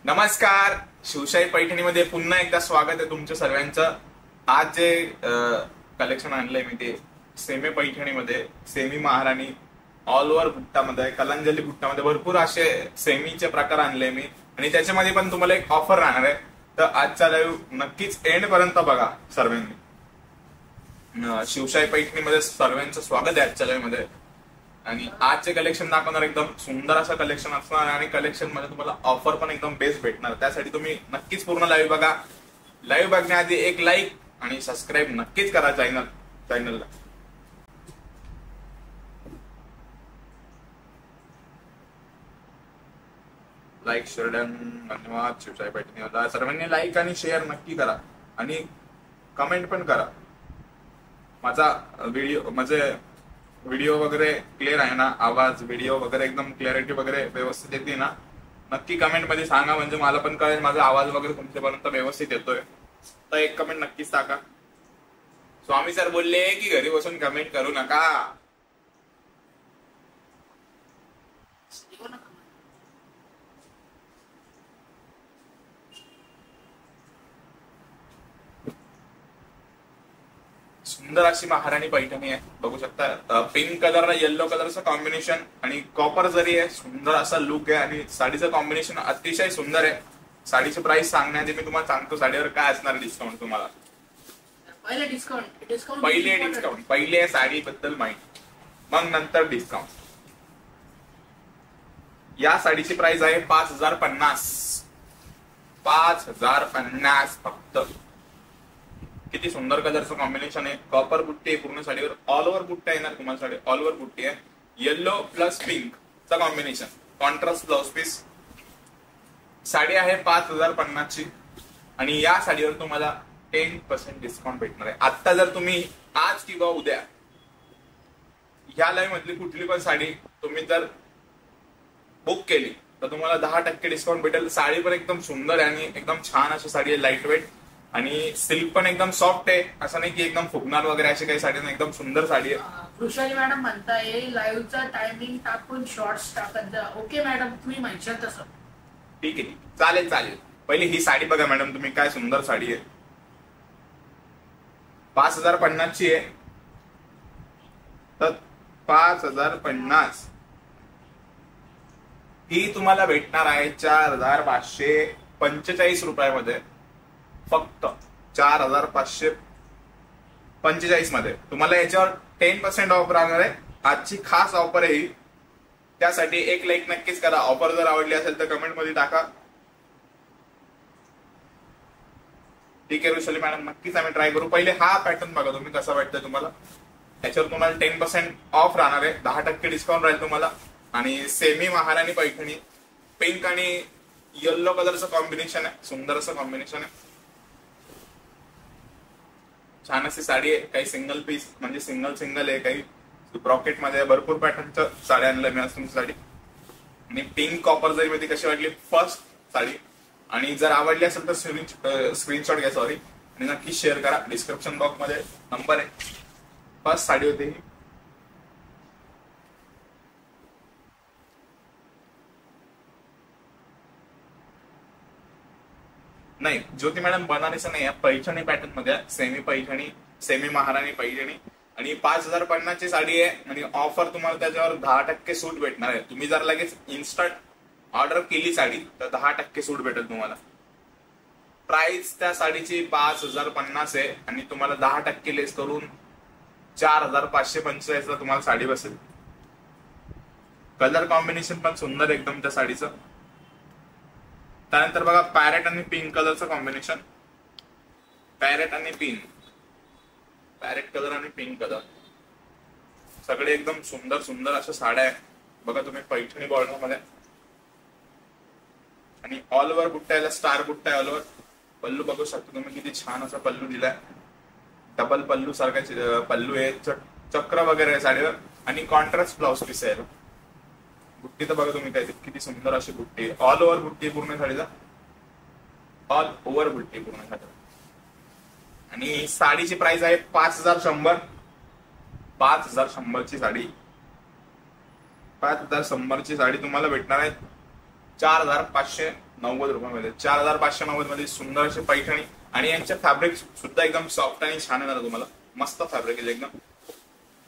नमस्कार. शिवशाही पैठणीमध्ये पुन्हा एकदा स्वागत आहे तुमच्या सर्वांचं. आज जे कलेक्शन आणलंय मी ते सेमी पैठणीमध्ये, सेमी महाराणी, ऑल ओव्हर बुट्टामध्ये, कलांजली बुट्टामध्ये भरपूर असे सेमीचे प्रकार आणले मी आणि त्याच्यामध्ये पण तुम्हाला एक ऑफर राहणार आहे. तर आजचा लाईव्ह नक्कीच एंड पर्यंत बघा सर्वांनी. शिवशाही पैठणीमध्ये सर्वांचं स्वागत आहे आजच्या लाईव्ह मध्ये. आणि आजचे कलेक्शन दाखवणार एकदम सुंदर असं कलेक्शन असणार आणि कलेक्शन मध्ये तुम्हाला ऑफर पण एकदम बेस्ट भेटणार. त्यासाठी तुम्ही नक्कीच पूर्ण लाईव्ह बघा. लाईव्ह बघण्याआधी एक लाईक आणि सबस्क्राईब नक्कीच करा चॅनलला. लाईक शेअर धन्यवाद. शिवशाही पैठणी सर्वांनी लाईक आणि शेअर नक्की करा आणि कमेंट पण करा. माझा व्हिडिओ वगैरे क्लिअर आहे ना, आवाज व्हिडिओ वगैरे एकदम क्लॅरिटी वगैरे व्यवस्थित येते ना, नक्की कमेंट मध्ये सांगा म्हणजे मला पण कळेल माझा आवाज वगैरे तुमच्यापर्यंत व्यवस्थित येतोय. तर एक कमेंट नक्कीच टाका. स्वामी सर बोलले की घरी बसून कमेंट करू नका. सुंदर अशी महाराणी पैठणी आहे, बघू शकता. पिंक कलर येलो कलरचं कॉम्बिनेशन आणि कॉपर जरी आहे. सुंदर असा लुक आहे आणि साडीचं कॉम्बिनेशन अतिशय सुंदर आहे. साडीची प्राइस सांगण्याआधी मी तुम्हाला सांगतो साडीवर काय असणार डिस्काउंट तुम्हाला. पहिले साडी बद्दल माहिती, मग नंतर डिस्काउंट. या साडीची प्राइस आहे 5050. 5050 फक्त. किती सुंदर कलरचं कॉम्बिनेशन आहे. कॉपर बुट्टी आहे पूर्ण साडीवर. ऑल ओव्हर बुट्टा येणार तुम्हाला साडी. ऑल ओव्हर बुट्टी आहे. येलो प्लस पिंक चा combination. Contrast blouse piece. Sari आहे 5050 ची आणि या साडीवर तुम्हाला 10% डिस्काउंट भेटणार आहे. आता जर तुम्ही आज किंवा उद्या या लाईव्ह मधली कुठली पण साडी तुम्ही जर बुक केली तर तुम्हाला 10% डिस्काउंट भेटेल. साडी पण एकदम सुंदर आहे आणि एकदम छान अशी साडी आहे. लाईट वेट आणि सिल्क पण एकदम सॉफ्ट आहे. असं नाही की एकदम फुगणार वगैरे अशी काही साडी नाही. एकदम सुंदर साडी आहे. वृषाली मॅडम म्हणताय लाईव्हचा टायमिंग टाकून शॉर्ट्स टाकत जा. ओके मॅडम, तुम्ही म्हणशाल तसं. ठीक आहे, चालेल. पहिले ही साडी बघा मॅडम तुम्ही, काय सुंदर साडी आहे. 5050 ची आहे. तर 5050 ही तुम्हाला भेटणार आहे 4545 रुपयामध्ये. फक्त 4545 मध्ये तुम्हाला याच्यावर 10% ऑफर राहणार आहे. आजची खास ऑफर आहे ही. त्यासाठी एक लाईक नक्कीच करा. ऑफर जर आवडली असेल तर कमेंट मध्ये टाका. ठीक आहे वृषाली मॅडम, नक्कीच आम्ही ट्राय करू. पहिले हा पॅटर्न बघा तुम्ही कसा वाटतंय तुम्हाला. याच्यावर तुम्हाला 10% ऑफ राहणार आहे. 10% डिस्काउंट राहील तुम्हाला. आणि सेमी महाराणी पैठणी, पिंक आणि येलो कलरचं कॉम्बिनेशन आहे. सुंदर असं कॉम्बिनेशन आहे. छान अशी साडी आहे. काही सिंगल पीस म्हणजे सिंगल आहे, काही ब्रॉकेट मध्ये भरपूर पॅटर्नच्या साड्या आणल्या मी आज तुमची साडी. आणि पिंक कॉपर जरी मध्ये कशी वाटली फर्स्ट साडी. आणि जर आवडली असेल तर स्क्रीनशॉट घ्या आणि नक्की शेअर करा. डिस्क्रिप्शन बॉक्स मध्ये नंबर आहे. फर्स्ट साडी होती ही. नाही ज्योती मॅडम बनारसी नाही आहे, पैठणी पॅटर्न मध्ये सेमी पैठणी, सेमी महाराणी पैठणी. आणि 5050 ची साडी आहे आणि ऑफर तुम्हाला त्याच्यावर 10% सूट भेटणार आहे. तुम्ही जर लगेच इन्स्टंट ऑर्डर केली साडी तर 10% सूट भेटेल तुम्हाला. प्राइस त्या साडीची 5050 आहे आणि तुम्हाला 10% लेस करून 4545 ला तुम्हाला साडी बसेल. कलर कॉम्बिनेशन पण सुंदर एकदम त्या साडीचं. त्यानंतर बघा पॅरेट आणि पिंक कलरचं कॉम्बिनेशन. पॅरेट कलर आणि पिंक कलर सगळे एकदम सुंदर अशा साड्या आहेत. बघा तुम्ही पैठणी बॉर्डर मध्ये. आणि ऑल ओव्हर बुट्टा याला स्टार बुट्टा आहे. ऑल ओव्हर पल्लू बघू शकता तुम्ही, किती छान असा पल्लू दिलाय. डबल पल्लू सारखा पल्लू आहे. चक्र वगैरे आहे साडीवर आणि कॉन्ट्रास्ट ब्लाउज पीस आहे. बुट्टी तर बघा तुम्ही काय किती सुंदर अशी बुट्टी. ऑल ओव्हर बुट्टी पूर्ण साडीचा. ऑल ओव्हर बुट्टी पूर्ण साडीचा. आणि साडीची प्राइस आहे 5100. 5100 ची साडी. 5100 ची साडी तुम्हाला भेटणार आहे ₹4,590 4,590 मध्ये सुंदर अशी पैठणी. आणि यांचे फॅब्रिक सुद्धा एकदम सॉफ्ट आणि छान येणार तुम्हाला. मस्त फॅब्रिक आहे एकदम.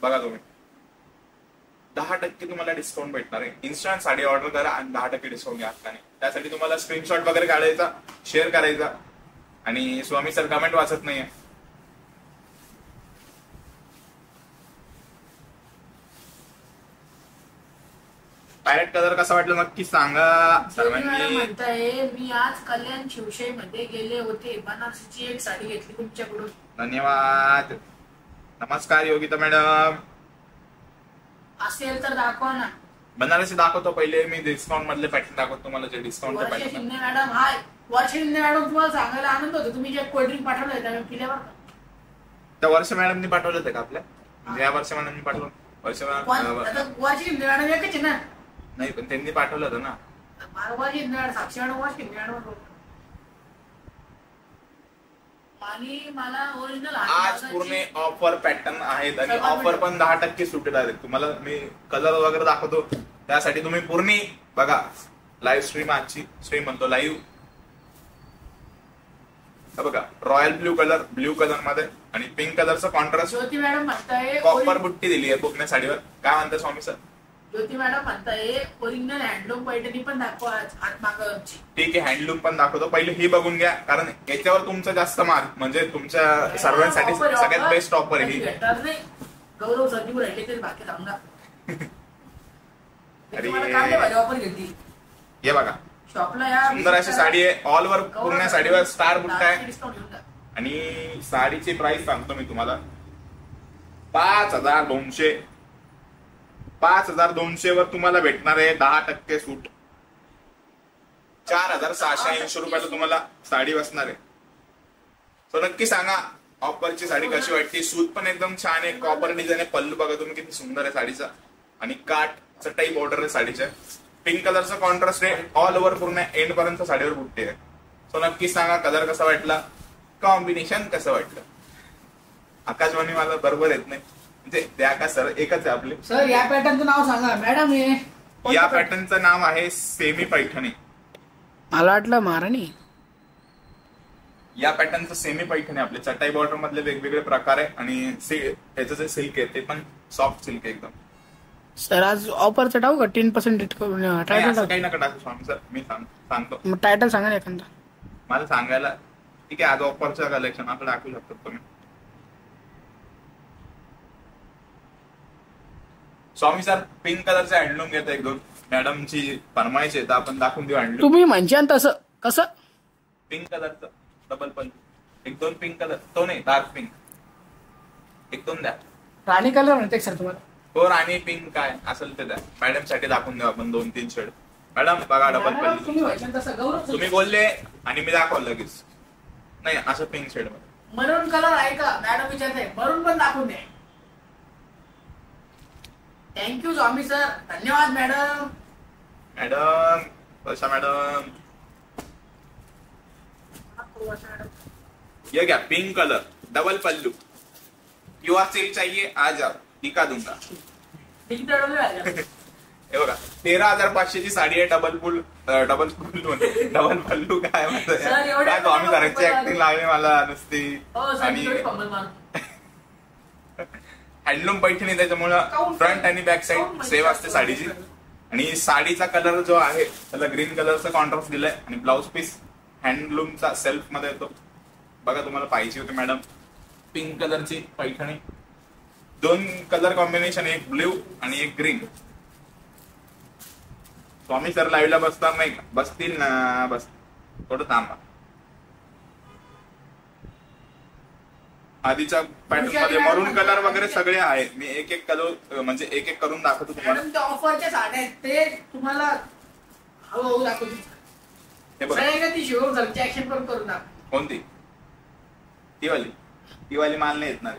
बघा तुम्ही 10% तुम्हाला डिस्काउंट भेटणार आहे. इन्स्टंट साडी ऑर्डर करा आणि 10% डिस्काउंट घ्या हक्काने. त्यासाठी तुम्हाला स्क्रीनशॉट वगैरे काढायचा, शेअर करायचा. आणि स्वामी सर कमेंट वाचत नाहीये. पॅरेट कलर कसा वाटला नक्की सांगा सर्वांनी. म्हणताय मी आज कल्याण शिवशाही मध्ये गेले होते, बनारसीची एक साडी घेतली तुमच्याकडून. धन्यवाद. नमस्कार योगिता मॅडम. असेल तर दाखवा ना. बनारसी दाखवतो. पहिले मी डिस्काउंट मधले पॅटर्न दाखवतो तुम्हाला, जे डिस्काउंट वर्षा शिंदे मॅडम. हाय वर्षा शिंदे मॅडम, तुम्हाला सांगायला आनंद होतो, तुम्ही जे कोल्ड्रिंक पाठवलंय त्या पिल्यावर त्या वर्ष मॅडमनी पाठवलं होतं का आपल्या, म्हणजे या वर्ष मॅडमनी पाठवलं. वर्षा शिंदे मॅडम एकच आहे ना. नाही पण त्यांनी पाठवलं होतं ना. वर्षा शिंदे मॅडम, साक्षी मॅडम, वर्षा शिंदे मॅडम. आणि मला ओरिजिनल आज पूर्ण ऑफर पॅटर्न आहेत आणि ऑफर पण 10% सुटेड आहेत. तुम्हाला मी कलर वगैरे दाखवतो, त्यासाठी तुम्ही पूर्ण बघा. लाईव्ह स्ट्रीम आजची स्ट्रीम म्हणतो लाईव्ह. बघा रॉयल ब्ल्यू कलर मध्ये आणि पिंक कलरचा कॉन्ट्रास्ट. ज्योती मॅडम म्हणताय कॉपर बुट्टी दिली आहे पूर्ण साडीवर. काय म्हणता स्वामी सर. ज्योती मॅडम म्हणताय ओरिजिनल हँडलूम पैठणी पण दाखवा हातमागाची. ठीक आहे, हँडलूम पण दाखवतो. पहिले ही बघून घ्या, कारण याच्यावर तुमचा जास्त मार्क, म्हणजे तुमच्या सर्वांसाठी सगळ्यात बेस्ट ऑफर आहे ही. गौरव संजीव राहिले तरी बाकी सांगा. अरे ऑफर घेतली. हे बघा शॉपला या सुंदर अशी साडी आहे. ऑल ओव्हर पूर्ण साडीवर स्टार बुट्टा आहे. आणि साडीची प्राइस सांगतो मी तुम्हाला. 5,200 5,200 वर तुम्हाला भेटणार आहे 10% सूट. 4,680 रुपयाला तुम्हाला साडी बसणार आहे. तो नक्की सांगा ऑफरची साडी कशी वाटते. सूत पण एकदम छान आहे, कॉपर डिझाईन आहे. पल्लू बघा तुम्ही किती सुंदर आहे साडीचा. आणि काठचा टाईप ऑर्डर आहे साडीच्या. पिंक कलरचा कॉन्ट्रास्ट आहे. ऑल ओव्हर पूर्ण एंड पर्यंत साडीवर बुट्टी आहे. सो नक्की सांगा कलर कसा वाटला, कॉम्बिनेशन कसं वाटलं. आकाशवाणी मला बरोबर येत नाही, म्हणजे त्या का सर एकच आहे आपले. सर या पॅटर्नचं नाव सांगा मॅडम. या पॅटर्नचं नाव आहे सेमी पैठणी. मला वाटलं महाराणी. या पॅटर्नचं सेमी पैठणी आपले चटाई बॉर्डर मधले वेगवेगळे प्रकार आहे. आणि त्याचं जे सिल्क आहे ते पण सॉफ्ट सिल्क आहे एकदम. सर आज ऑफरचं टाकू का 10% टायटल काही नका टाकू स्वामी सर, मी सांगतो. टायटल सांगा ना एखादा. मला सांगायला ठीक आहे. आज ऑफरचं कलेक्शन आपण टाकू शकतो तुम्ही. स्वामी सर पिंक कलरचा हँडलूम घेता एक दोन. मॅडमची फरमाईश आहे तर आपण दाखवून देऊ हँडलूम. तुम्ही म्हणशाल तसं कसं. पिंक कलरचं डबल पण एक दोन पिंक कलर. तो नाही डार्क पिंक एक दोन द्या. राणी कलर म्हणते सर तुम्हाला. हो राणी पिंक काय असेल ते द्या. मॅडम साठी दाखवून देऊ आपण 2-3 शेड. मॅडम बघा डबल पल्लू. तुम्ही बोलले आणि मी दाखवलं लगेच. नाही असं पिंक शेड मध्ये. मरून कलर आहे का मॅडम विचारते. मरून पण दाखवून द्या. थँक्यू स्वामी सर. धन्यवाद मॅडम. मॅडम वर्षा मॅडम ये क्या पिंक कलर डबल पल्लू. युवा सेल चाहिए आ जाओ दिखा दूंगा. हे बघा 13,500 ची साडी आहे. डबल पल्लू काय म्हणतात आम्ही करायची ऍक्टिंग लागली मला नुसती. आणि हँडलूम पैठणी त्याच्यामुळं फ्रंट आणि बॅक साईड सेम असते साडीची. आणि साडीचा कलर जो आहे त्याला ग्रीन कलरचा कॉन्ट्रास्ट दिलाय. आणि ब्लाउज पीस हँडलूमचा सेल्फ मध्ये येतो. बघा तुम्हाला पाहिजे होती मॅडम पिंक कलरची पैठणी. 2 कलर कॉम्बिनेशन, एक ब्ल्यू आणि एक ग्रीन. स्वामी सर लाईव्हला बसणार नाही का. बसतील ना. बस थोडं थांबा. आधीच्या पॅटर्न मध्ये मरून कलर वगैरे सगळे आहेत. मी एक कलर म्हणजे एक करून दाखवतो तुम्हाला. ऑफरच्या साड्या आहेत ते तुम्हाला हळूहळू दाखवतो. हे बघा ती शिवमची ऍक्शन पण करून दाखव. कोणती ती वाली माल नाही येत ना.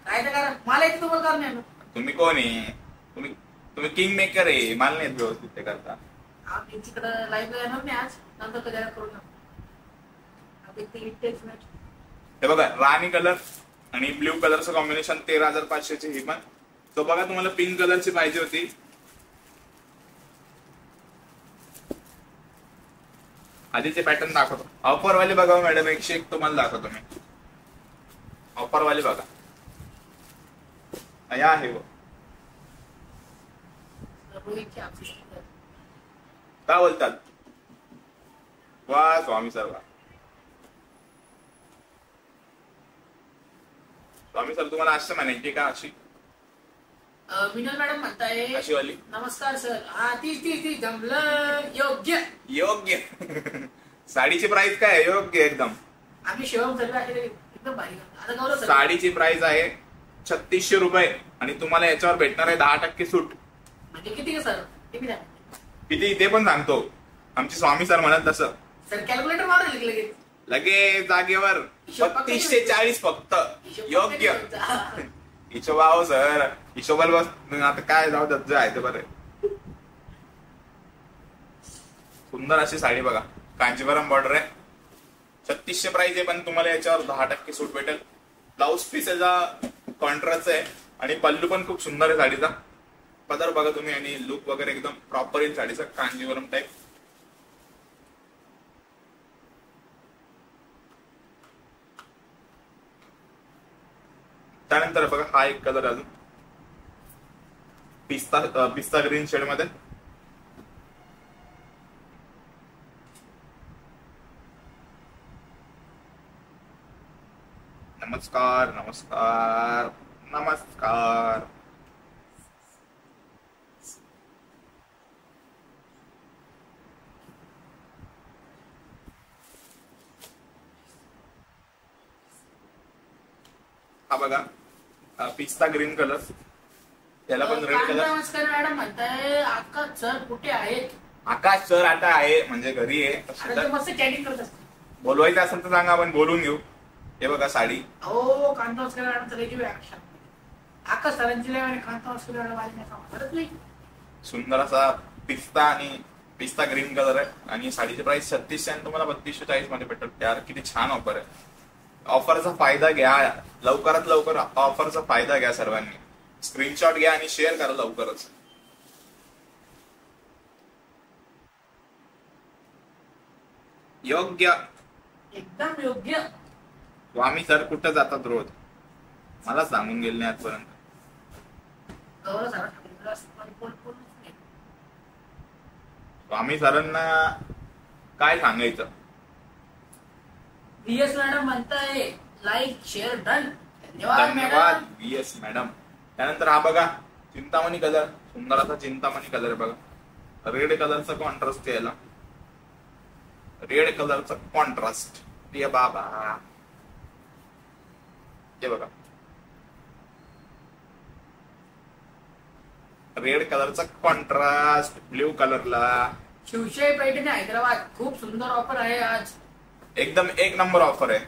काय तर मला येते तुम्हाला करणार. तुम्ही कोण आहे. तुम्ही किंग मेकर आहे. माल नाही व्यवस्थित ते करता. तिकडं लाईव्ह येणार नाही आज. नंतर कधी करून हे बघा राणी कलर आणि ब्ल्यू कलरचं कॉम्बिनेशन 13,500 ची ही पण. तो बघा तुम्हाला पिंक कलरची पाहिजे होती. आधीचे पॅटर्न दाखवतो. ऑफर वाले बघा मॅडम, 101 तुम्हाला दाखवतो मी. ऑफर वाले बघा, या आहे वो. काय बोलतात? वा स्वामी सर, वा स्वामी सर. तुम्हाला असं म्हणायची का अशी? विनोद मॅडम म्हणताय अशी वाली. नमस्कार सर. हा ती ती ती जमलं. योग्य योग्य. साडीची प्राइस काय आहे? योग्य एकदम. आम्ही शिवम सर्व एकदम भारी. आता गौरव सर, साडीची प्राइस आहे 3600 रुपये आणि तुम्हाला याच्यावर भेटणार आहे 10% सूट. म्हणजे किती का सर? किती ते पण सांगतो. आमचे स्वामी सर म्हणत तसं. सर कॅल्क्युलेटर मारा लगेच लगे जागेवर 3240 फक्त. योग्य हिशोबा हो सर, हिशोबाला बस. आता काय जाऊ दर्जा आहे ते बरं. सुंदर अशी साडी बघा, कांजीवरम बॉर्डर आहे. 3600 प्राइस आहे, पण तुम्हाला याच्यावर 10% सूट भेटेल. ब्लाऊज पीस याचा कॉन्ट्रास्ट आहे आणि पल्लू पण खूप सुंदर आहे साडीचा. पदर बघा तुम्ही आणि लुक वगैरे एकदम प्रॉपर येईल साडीचा, कांजीवरम टाईप. त्यानंतर बघा हा एक कलर अजून पिस्ता ग्रीन शेड मध्ये. नमस्कार नमस्कार नमस्कार. हा बघा पिस्ता ग्रीन कलर, त्याला पण रेड कलर. नमस्कार मॅडम म्हणताय आकाश सर कुठे आहेत? आकाश सर आता आहे म्हणजे घरी आहे. मस्त चॅटिंग करत असते. बोलवायचं असेल तर सांगा, आपण बोलून घेऊ. हे बघा साडी. हो कांतावस्कर मॅडम तर आकाश सरांची आणि कांतावस्कर मॅडम. सुंदर असा पिस्ता आणि पिस्ता ग्रीन कलर आहे आणि साडीची प्राइस 3600 आणि तुम्हाला 3240 मध्ये भेटेल. यार किती छान ऑफर आहे. ऑफरचा फायदा घ्या, लवकरात लवकर ऑफरचा फायदा घ्या सर्वांनी. स्क्रीनशॉट घ्या आणि शेअर करा लवकरच. योग्य, एकदम योग्य. स्वामी सर कुठं जातात रोज? मला सांगून गेले नाही आजपर्यंत. स्वामी सरांना काय सांगायचं? व्हीएस मॅडम म्हणताय लाईक शेअर डन. धन्यवाद धन्यवाद व्हीएस मॅडम. त्यानंतर हा बघा चिंतामणी कलर, सुंदर असा चिंतामणी कलर आहे बघा. रेड कलरचा कॉन्ट्रास्ट यायला, रेड कलरचा कॉन्ट्रास्ट. ये बाबा, हे बघा रेड कलरचा कॉन्ट्रास्ट ब्ल्यू कलरला. शिवशाही पैठणी हैदराबाद खूप सुंदर ऑफर आहे आज. एकदम एक नंबर ऑफर आहे.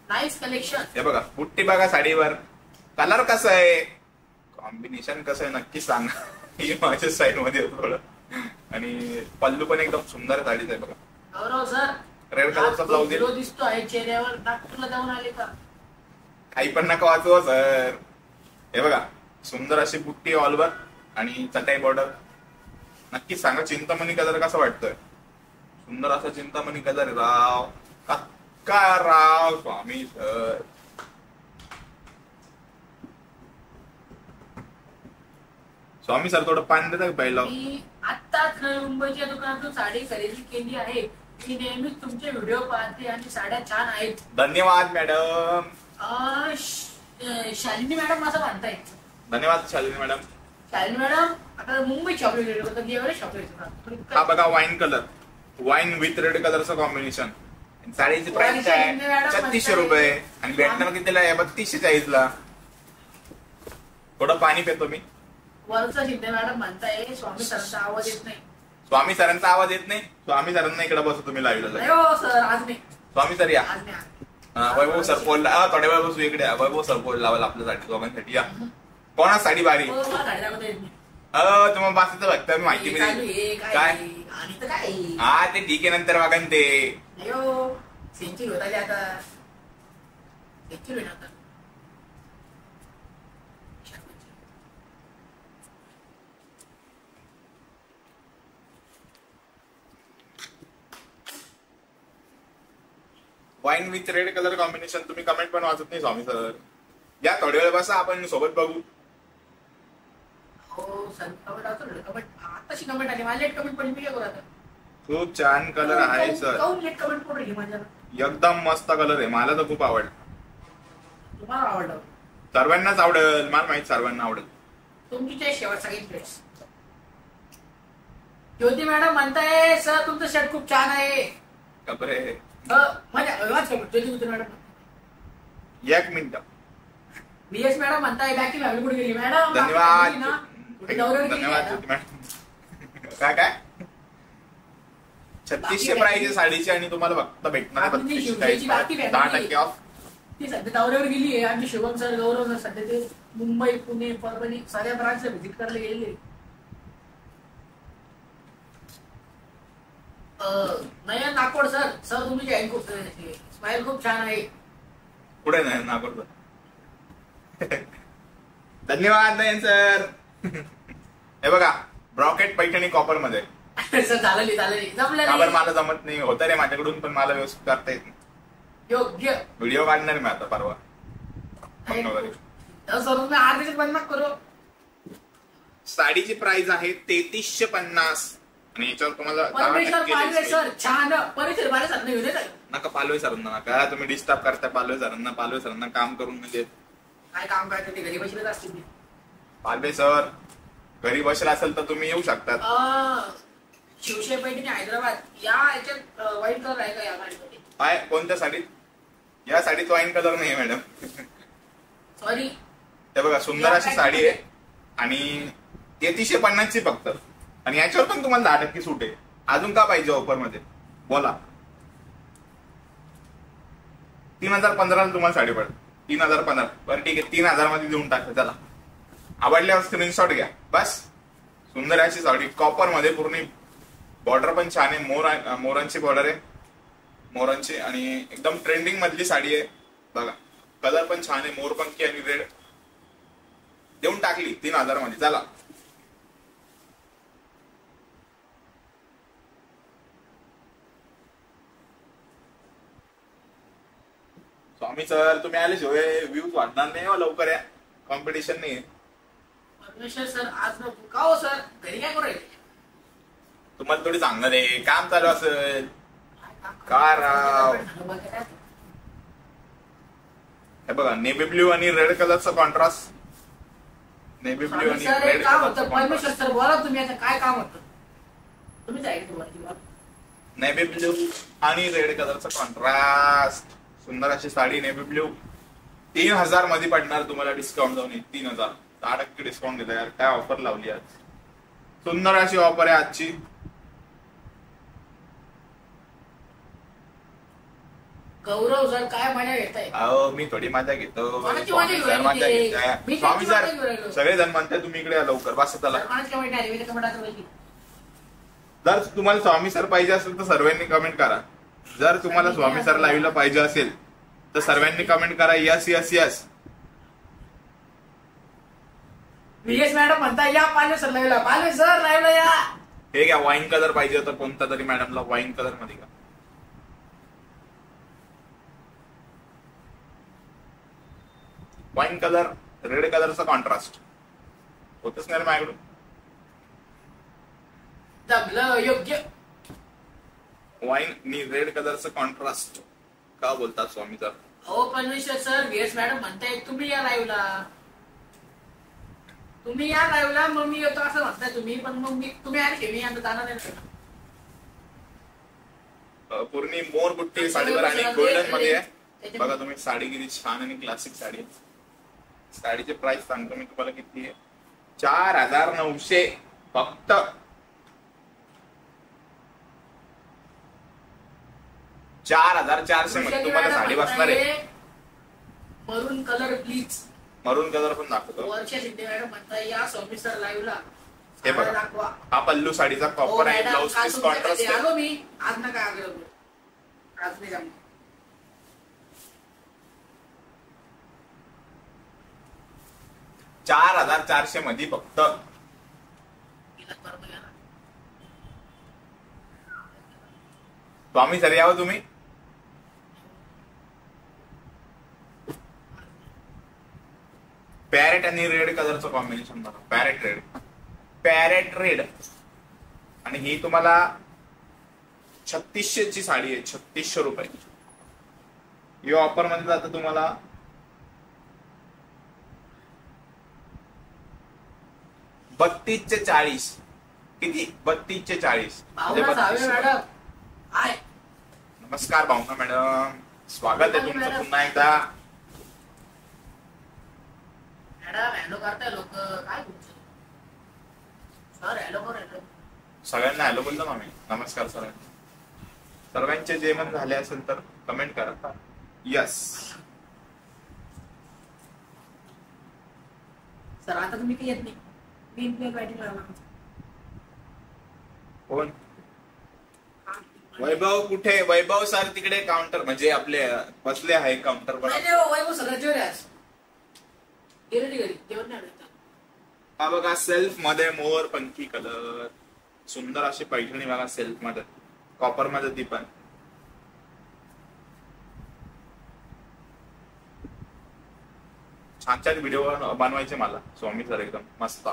Nice collection. हे बघा बुट्टी बघा साडीवर. कलर कसा आहे, कॉम्बिनेशन कसं आहे नक्की सांगा. ही माझ्या स्टाईल मध्ये थोडं. आणि पल्लू पण एकदम सुंदर साडीच आहे बघा. गौरव सर रेड कलरचा ब्लाऊज दिसतो आहे चेहऱ्यावर. नागपूरला जाऊन आले का? काही पण नका वाचव सर. हे बघा सुंदर अशी बुट्टी ऑलवर आणि चटाई बॉर्डर. नक्की सांगा चिंतामणी कलर कसा वाटतोय? सुंदर असा चिंतामणी कलर राव. का राव स्वामी सर. स्वामी सर थोडं पाणी देतात पहिला. मी आत्ताच नवी मुंबईच्या दुकानातून साडी खरेदी केली आहे. मी नेहमीच तुमचे व्हिडिओ पाहते आणि साड्या छान आहेत. धन्यवाद मॅडम. शालिनी मॅडम असं म्हणताय. धन्यवाद शालिनी मॅडम. शालिनी मॅडम आता मुंबई शॉपिंग. हा बघा wine colour, wine with red कलरचं कॉम्बिनेशन. साडीची प्राइस आहे 3600 रुपये आणि भेटणार कितीला आहे? 3240 ला. थोडं पाणी पितो मी. वरचा शिंदे मॅडम म्हणताय स्वामी सरांचा आवाज येत नाही. स्वामी सरांचा आवाज येत नाही? स्वामी सरांना इकडे बसू तुम्ही लाईव्हला. सर आज नाही. स्वामी सर या. आज नाही. वैभव सर पोल थोड्या वेळ बसू इकडे. वैभव सर पोल लावाल आपल्यासाठी दोघांसाठी या. कोणा साडी भारी? तुम्हाला बाकीचं बघता मी माहिती मिळेल काय. हा ते ठीक आहे नंतर बघा ते. सेंचुरी होता आता. सेंचुरी आता. Wine with red colour combination. तुम्ही कमेंट पण वाचत नाही स्वामी सर. या थोड्या वेळ बसा, आपण सोबत बघू. हो सर कमेंट आताशी कमेंट आली, माझी लेट कमेंट पडली, मी काय करू आता. खूप छान कलर आहे सर. काऊन लेट कमेंट पडली माझ्या. एकदम मस्त कलर आहे, मला तर खूप आवडला. तुम्हाला आवडलं? सर्वांनाच आवडेल, मला माहित सर्वांना आवडेल. तुमची चॉईस शेवट सगळ्यात बेस्ट. ज्योती मॅडम म्हणताय सर तुमचं शर्ट खूप छान आहे. कपडे ज्योती मॅडम एक मिनिट. बीएस मॅडम म्हणताय बाकी फॅमिली कुठे गेली मॅडम? धन्यवाद धन्यवाद ज्योती मॅडम. काय 3600 प्राइस आहे साडीची आणि तुम्हाला फक्त भेटणार 10% ऑफ. ती सध्या दौऱ्यावर गेली आहे. आमचे शुभम सर, गौरव सर सध्या ते मुंबई, पुणे, परभणी साऱ्या ब्रांचला व्हिजिट करायला गेलेले. नयन नाकोड सर, सर तुम्ही जॉईन खूप स्माइल खूप छान आहे. पुढे नयन नाकोड धन्यवाद नयन सर. हे बघा ब्रॉकेट पैठणी कॉपर मध्ये. सर झालं जमलं. मला जमत नाही होतं रे माझ्याकडून, पण मला व्यवस्थित करता येत नाही. योग्य व्हिडिओ काढणार मी आता परवा. सर तुम्ही आधीच बंद करू. साडीची प्राइस आहे 3350 आणि याच्यावर तुम्हाला सर छान परिचय नका पालवे सरांना नका. तुम्ही डिस्टर्ब करता पालवे सरांना काम करून म्हणजे काय काम करायचं ते घरी बसलेच असतील. पालवे सर घरी बसला असेल तर तुम्ही येऊ शकतात. शिवशाही पैठणी हैदराबाद या याच्यात व्हाईट कलर आहे का या गाडीमध्ये? काय कोणत्या साडीत? या साडीत वाईन कलर नाही मॅडम. सॉरी. हे बघा सुंदर अशी साडी आहे आणि 3350 ची फक्त. आणि याच्यावर पण तुम्हाला 10% सूट आहे. अजून का पाहिजे ऑफर मध्ये बोला. 3015 तुम्हाला साडी पडेल. 3015 बरं ठीक आहे 3000 मध्ये देऊन टाकते. चला आवडल्यावर स्क्रीनशॉट घ्या बस. सुंदर अशी साडी कॉपर मध्ये पूर्ण बॉर्डर पण छान आहे. मोरांची बॉर्डर आहे मोरांची आणि एकदम ट्रेंडिंग मधली साडी आहे. बघा कलर पण छान आहे. मोरपंखी आणि रेड देऊन टाकली 3000 मध्ये. चला स्वामी सर तुम्ही आले शिवाय व्ह्यूज वाढणार नाही हो. लवकर या, कॉम्पिटिशन नाही. परमेश्वर सर आज नको का हो सर? घरी काय करू? तुम्हाला थोडी सांगणार आहे काम चालू असेल का राव. हे बघा नेव्ही ब्ल्यू आणि रेड कलरचा कॉन्ट्रास्ट. नेव्ही ब्ल्यू आणि रेड कलरचा परमेश्वर सर बोला तुम्ही आता काय काम होतं तुम्ही? नेव्ही ब्ल्यू आणि रेड कलरचा कॉन्ट्रास्ट. सुंदर अशी साडी नेव्ही ब्ल्यू 3000 मध्ये पडणार तुम्हाला. डिस्काउंट जाऊन 3000 10% डिस्काउंट दिला यार. काय ऑफर लावली आज. सुंदर अशी ऑफर आहे आजची. गौरव सर काय मजा घेताय? अहो मी थोडी मजा घेतो. मजा घेताय स्वामी सर. सगळेजण म्हणताय तुम्ही इकडे लवकर बस. चला जर तुम्हाला स्वामी सर पाहिजे असेल तर सर्वांनी कमेंट करा. जर तुम्हाला स्वामी सर लाईव्हला पाहिजे असेल तर सर्वांनी कमेंट करा yes yes yes. BS madam म्हणता या पालवे सर लाईव्हला. पालवे सर लाईव्हला या. हे घ्या वाईन कलर पाहिजे तर कोणता तरी मॅडमला वाईन कलर मध्ये का. वाईन कलर रेड कलरचा कॉन्ट्रास्ट होतच नाही माझ्याकडून. जमलं योग्य. वाईन आणि रेड कलरचा कॉन्ट्रास्ट का बोलतात स्वामी सर? हो परमेश्वर सर बीएस मॅडम म्हणताय तुम्ही या लाईव्हला. तुम्ही या लाईव्हला मग मी येतो असं म्हणताय तुम्ही. पण मग मी तुम्ही आले मी आता जाणार नाही. पूर्ण मोर बुट्टी साडीवर आणि गोल्डन मध्ये आहे. बघा तुम्ही साडी किती छान आणि क्लासिक साडी आहे. साडीचे प्राइस सांगतो मी तुम्हाला किती आहे. 4900 फक्त. 4400 मध्ये तुम्हाला साडी बसणार आहे. मरून कलर प्लीज. मरून कलर पण दाखवतो. वर्षा शिंदे मॅडम म्हणताय या स्वामी सर लाईव्हला. हे बघा हा पल्लू साडीचा कॉपर आहे. ब्लाउज पीस कॉन्ट्रास्ट आहे. आलो मी आज ना काय आलो आज नाही जमलं. 4400 मध्ये फक्त. स्वामी सर यावं तुम्ही. पॅरेट आणि रेड कलरचं कॉम्बिनेशन बघा. पॅरेट रेड आणि ही तुम्हाला 3600 ची साडी आहे. 3600 रुपये. ही ऑफर मध्ये जातं तुम्हाला 3240. किती? 3240. नमस्कार भावना मॅडम, स्वागत आहे तुमचं पुन्हा एकदा. हॅलो करताय लोक काय सर? हॅलो कर. सगळ्यांना हॅलो बोलतो आम्ही. नमस्कार सर. सर्वांचे जेवण झाले असेल तर कमेंट करा. Yes sir. आता तुम्ही काही येत नाही. कोण? वैभव कुठे? वैभव सर तिकडे काउंटर म्हणजे आपले बसले आहे काउंटर वर. वैभव सगळं हा बघा सेल्फ मध्ये मोर पंखी कलर. सुंदर अशी पैठणी बघा सेल्फ मध्ये, कॉपर मध्ये ती पण. छान छान व्हिडिओ बनवायचे मला स्वामी सर, एकदम मस्त.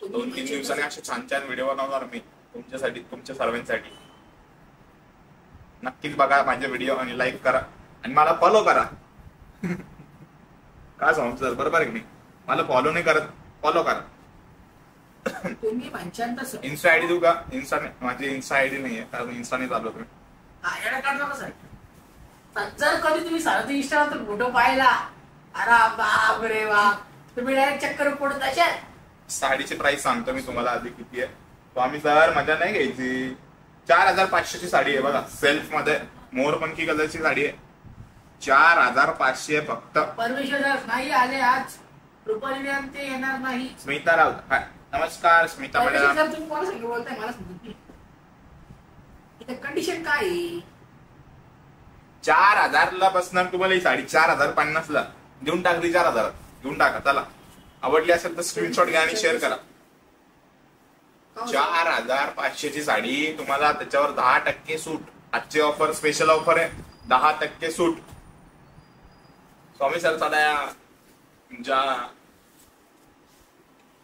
2-3 दिवसांनी असे छान छान व्हिडिओ बनवणार मी तुमच्यासाठी, तुमच्या सर्वांसाठी. नक्कीच बघा माझे व्हिडिओ आणि लाईक करा आणि मला फॉलो करा. काय स्वामी सर, बरोबर आहे की नाही? मला फॉलो नाही करत, फॉलो करा. इन्स्टा आयडी देऊ का? इन्स्टा माझी इन्स्टा आयडी नाहीये, कारण इन्स्टा नाही चालू तुम्ही. जर कधी तुम्ही सारथी इंस्टावर फोटो पाहिला, अरे बाप रे बाप, तुम्ही डायरेक्ट चक्कर पडत असाल. साडीची प्राइस सांगतो मी तुम्हाला आधी किती आहे. स्वामी सर मजा नाही घ्यायची. 4500 ची साडी आहे बघा, सेल्फ मध्ये मोरपंखी कलरची साडी आहे. 4500 फक्त. परमेश्वर नाही आले आज, रुपाली मॅम ते येणार नाही. स्मिता राऊत, हाय नमस्कार स्मिता मॅडम. तुम्ही कोणा सांग बोलताय मला समजत नाही. इथे कंडिशन काय आहे? 4000 ला बसणार तुम्हाला ही साडी. 4050 ला देऊन टाकली. 4000 देऊन टाका. चला, आवडली असेल तर स्क्रीनशॉट घ्या आणि शेअर करा. 4500 ची साडी तुम्हाला, त्याच्यावर 10% सूट. आजची ऑफर स्पेशल ऑफर आहे, 10% सूट. स्वामी सर साड्या ज्या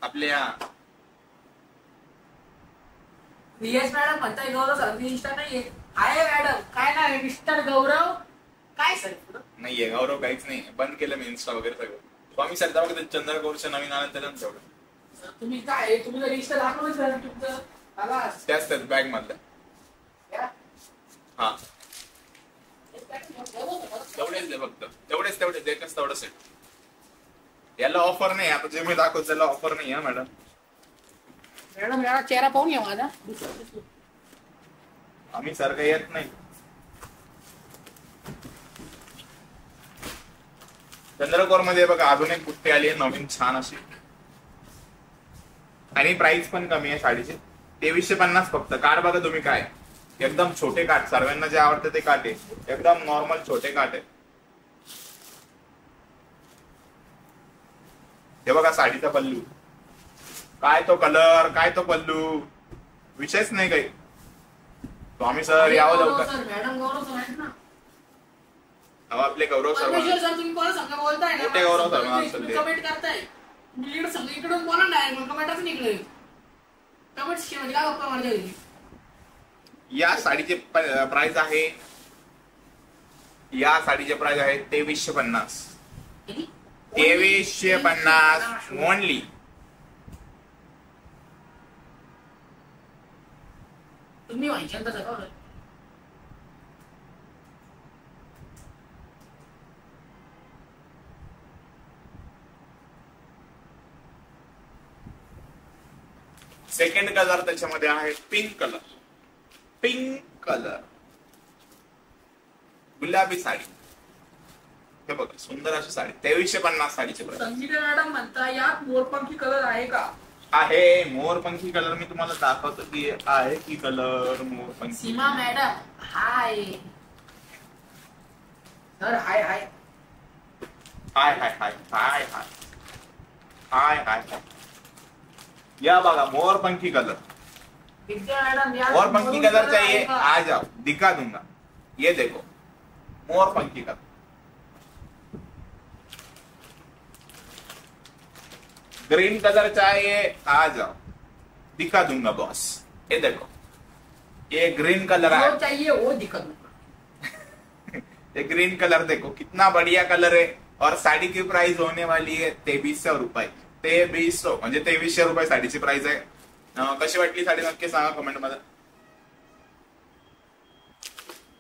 आपल्या रियाज मॅडम म्हणताय गौरव सर इंस्टा नाहीये. आहे मॅडम, काय नाव आहे? मिस्टर गौरव काय सर? नाहीये गौरव, काहीच नाही. बंद केलं मी इन्स्टा वगैरे सगळं. स्वामी सर जाऊ का चंद्रगौरच्या नवीन आनंद तेवढं. तुम्ही काय तुम्ही जर इंस्टा दाखवलं तुमचं त्याच बॅग मधल्या. हा तेवढेच दे फक्त, तेवढेच एकच तेवढंच आहे. याला ऑफर नाही. आता जे मी दाखवतो त्याला ऑफर नाही आहे मॅडम. मॅडम याला चेहरा पाहून घ्या माझा. आम्ही सर काही येत नाही. चंद्रकोर मध्ये बघा अजून एक बुट्टी आली आहे नवीन छान अशी, आणि प्राइस पण कमी आहे साडीची. 2350 फक्त. काठ बघा तुम्ही काय, एकदम छोटे काठ. सर्वांना जे आवडते ते काठ आहे, एकदम नॉर्मल छोटे काठ आहे. हे बघा साडीचा पल्लू, काय तो कलर, काय तो पल्लू, विषयच नाही काही. स्वामी सर यावं लवकर. मॅडम गौरव सर आहेत ना, आपले गौरव सर. तुम्ही कोणा संग बोलताय ना? मोठे गौरव सर कमेंट करताय. लीड संग इकडून बोला ना, कमेंटच निघले. कमेंट म्हणजे काय गप्पा मारता येईल. या साडीचे प्राइस आहे, या साडीचे प्राइस आहे 2350. 2350 ओनली. तुम्ही व्हायच्या तसं सेकंड कलर त्याच्यामध्ये आहे पिंक कलर. पिंक कलर गुलाबी साडी. हे बघा सुंदर अशी साडी. 2350 साडीचे प्राइस. संगीता मॅडम म्हणता यात मोरपंखी कलर आहे का? आहे मोरपंखी कलर. मी तुम्हाला दाखवतो की आहे की कलर मोरपंखी. सीमा मॅडम हाय सर. हाय हाय हाय हाय हाय हाय हाय हाय हाय हाय. या बघा मोरपंखी कलर. मैडम मोरपंखी कलर चाहिए आ जाओ, दिखा दूंगा. ये देखो मोरपंखी कलर. ग्रीन कलर चाहिए आ जाओ, दिखा दूंगा बॉस। ये देखो, ये ग्रीन कलर है, जो चाहिए वो दिखा दूंगा। ये ग्रीन कलर देखो कितना बढ़िया कलर है। और साड़ी की प्राइस होने वाली आहे 2300 रुपये। 2300 म्हणजे 2300 रुपये साडीची प्राइस आहे। कशी वाटली साडी नक्की सांगा कमेंट मध्ये।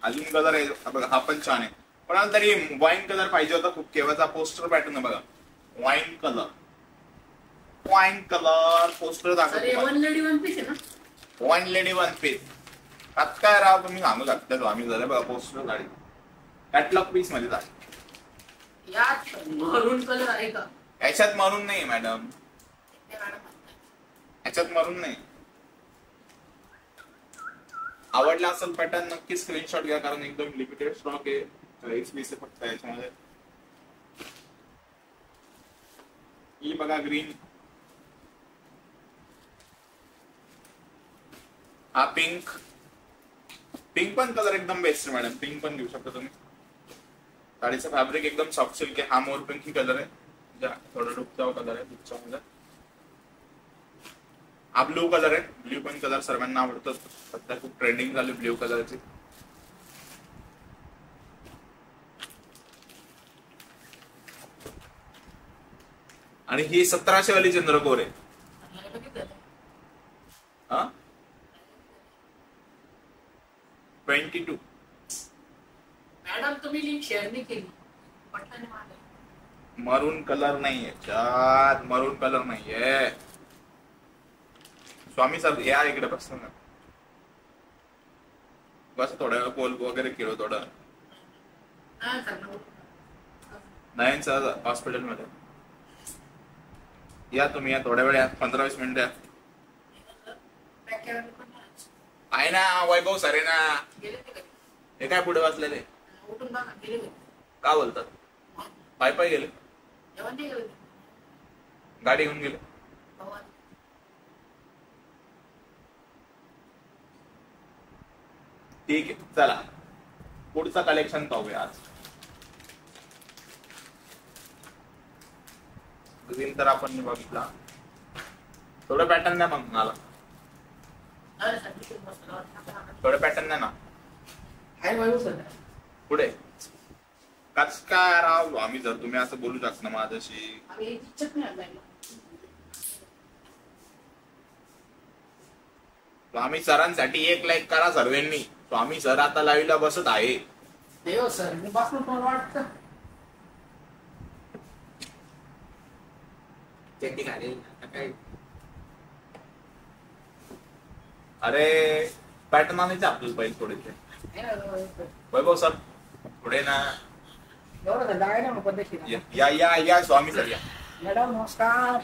अजून कलर आहे बघा, हा पण छान आहे, पण तरी वाईन कलर पाहिजे होता खूप, केव्हाचा पोस्टर पॅटर्न आहे बघा, wine colour, wine colour poster दाखवतो। वन लेडी वन पीस आहे ना, वन लेडी वन पीस आता काय राव तुम्ही सांगू शकता, आम्ही झालं बघा पोस्टर साडी कॅटलॉग पीस मध्ये झाली। यात मरून कलर आहे का? याच्यात मरून नाही मॅडम, याच्यात मरून नाही। आवडला असेल पॅटर्न नक्की स्क्रीनशॉट घ्या, कारण एकदम लिमिटेड स्टॉक आहे, 40 पीस फक्त याच्यामध्ये। ही बघा ग्रीन, हा पिंक, पिंक पण कलर एकदम बेस्ट आहे मॅडम, पिंक पण घेऊ शकता तुम्ही। साडीचा फॅब्रिक एकदम सॉफ्ट सिल्क आहे, हा मोर पिंक ही कलर आहे, थोडं डुबचाव कलर आहे, डुबचाव हा ब्लू कलर आहे, ब्ल्यू पण कलर सर्वांना आवडतो, सध्या खूप ट्रेंडिंग झाली ब्ल्यू कलरची। आणि ही 1700 वाली चंद्रकोर आहे। हा 22 मॅडम तुम्ही लिंक शेअर नाही केली, मरून कलर नाहीये, चार मरून कलर नाहीये। स्वामी सर या इकडे बस ना, बस थोड्या वेळ पोल वगैरे केलो थोडं। नयन सर हॉस्पिटल मध्ये या तुम्ही, या थोड्या वेळ या, 15-20 मिनिट या। आहे ना वैभव सर आहे ना, हे काय पुढे वाचलेले का बोलतात, पाय पाय गेले, गाडी घेऊन गेले। ठीक आहे चला पुढचा कलेक्शन पाहूया आज। ग्रीन तर आपण बघितला, थोडं पॅटर्न द्या मग मला, थोडं पॅटर्न द्या ना पुढे। कस काय राव आम्ही, जर तुम्ही असं बोलू शकता ना माझ्याशी, स्वामी सरांसाठी एक लाईक करा सर्वांनी। स्वामी सर आता लाईव्हला बसत आहे। सर मी बसलो पण वाटतं अरे पॅटर्न आणायचे आपल्याला पहिले थोडेसे। वैभव सर पुढे ना, या या या स्वामी सर या। मॅडम नमस्कार।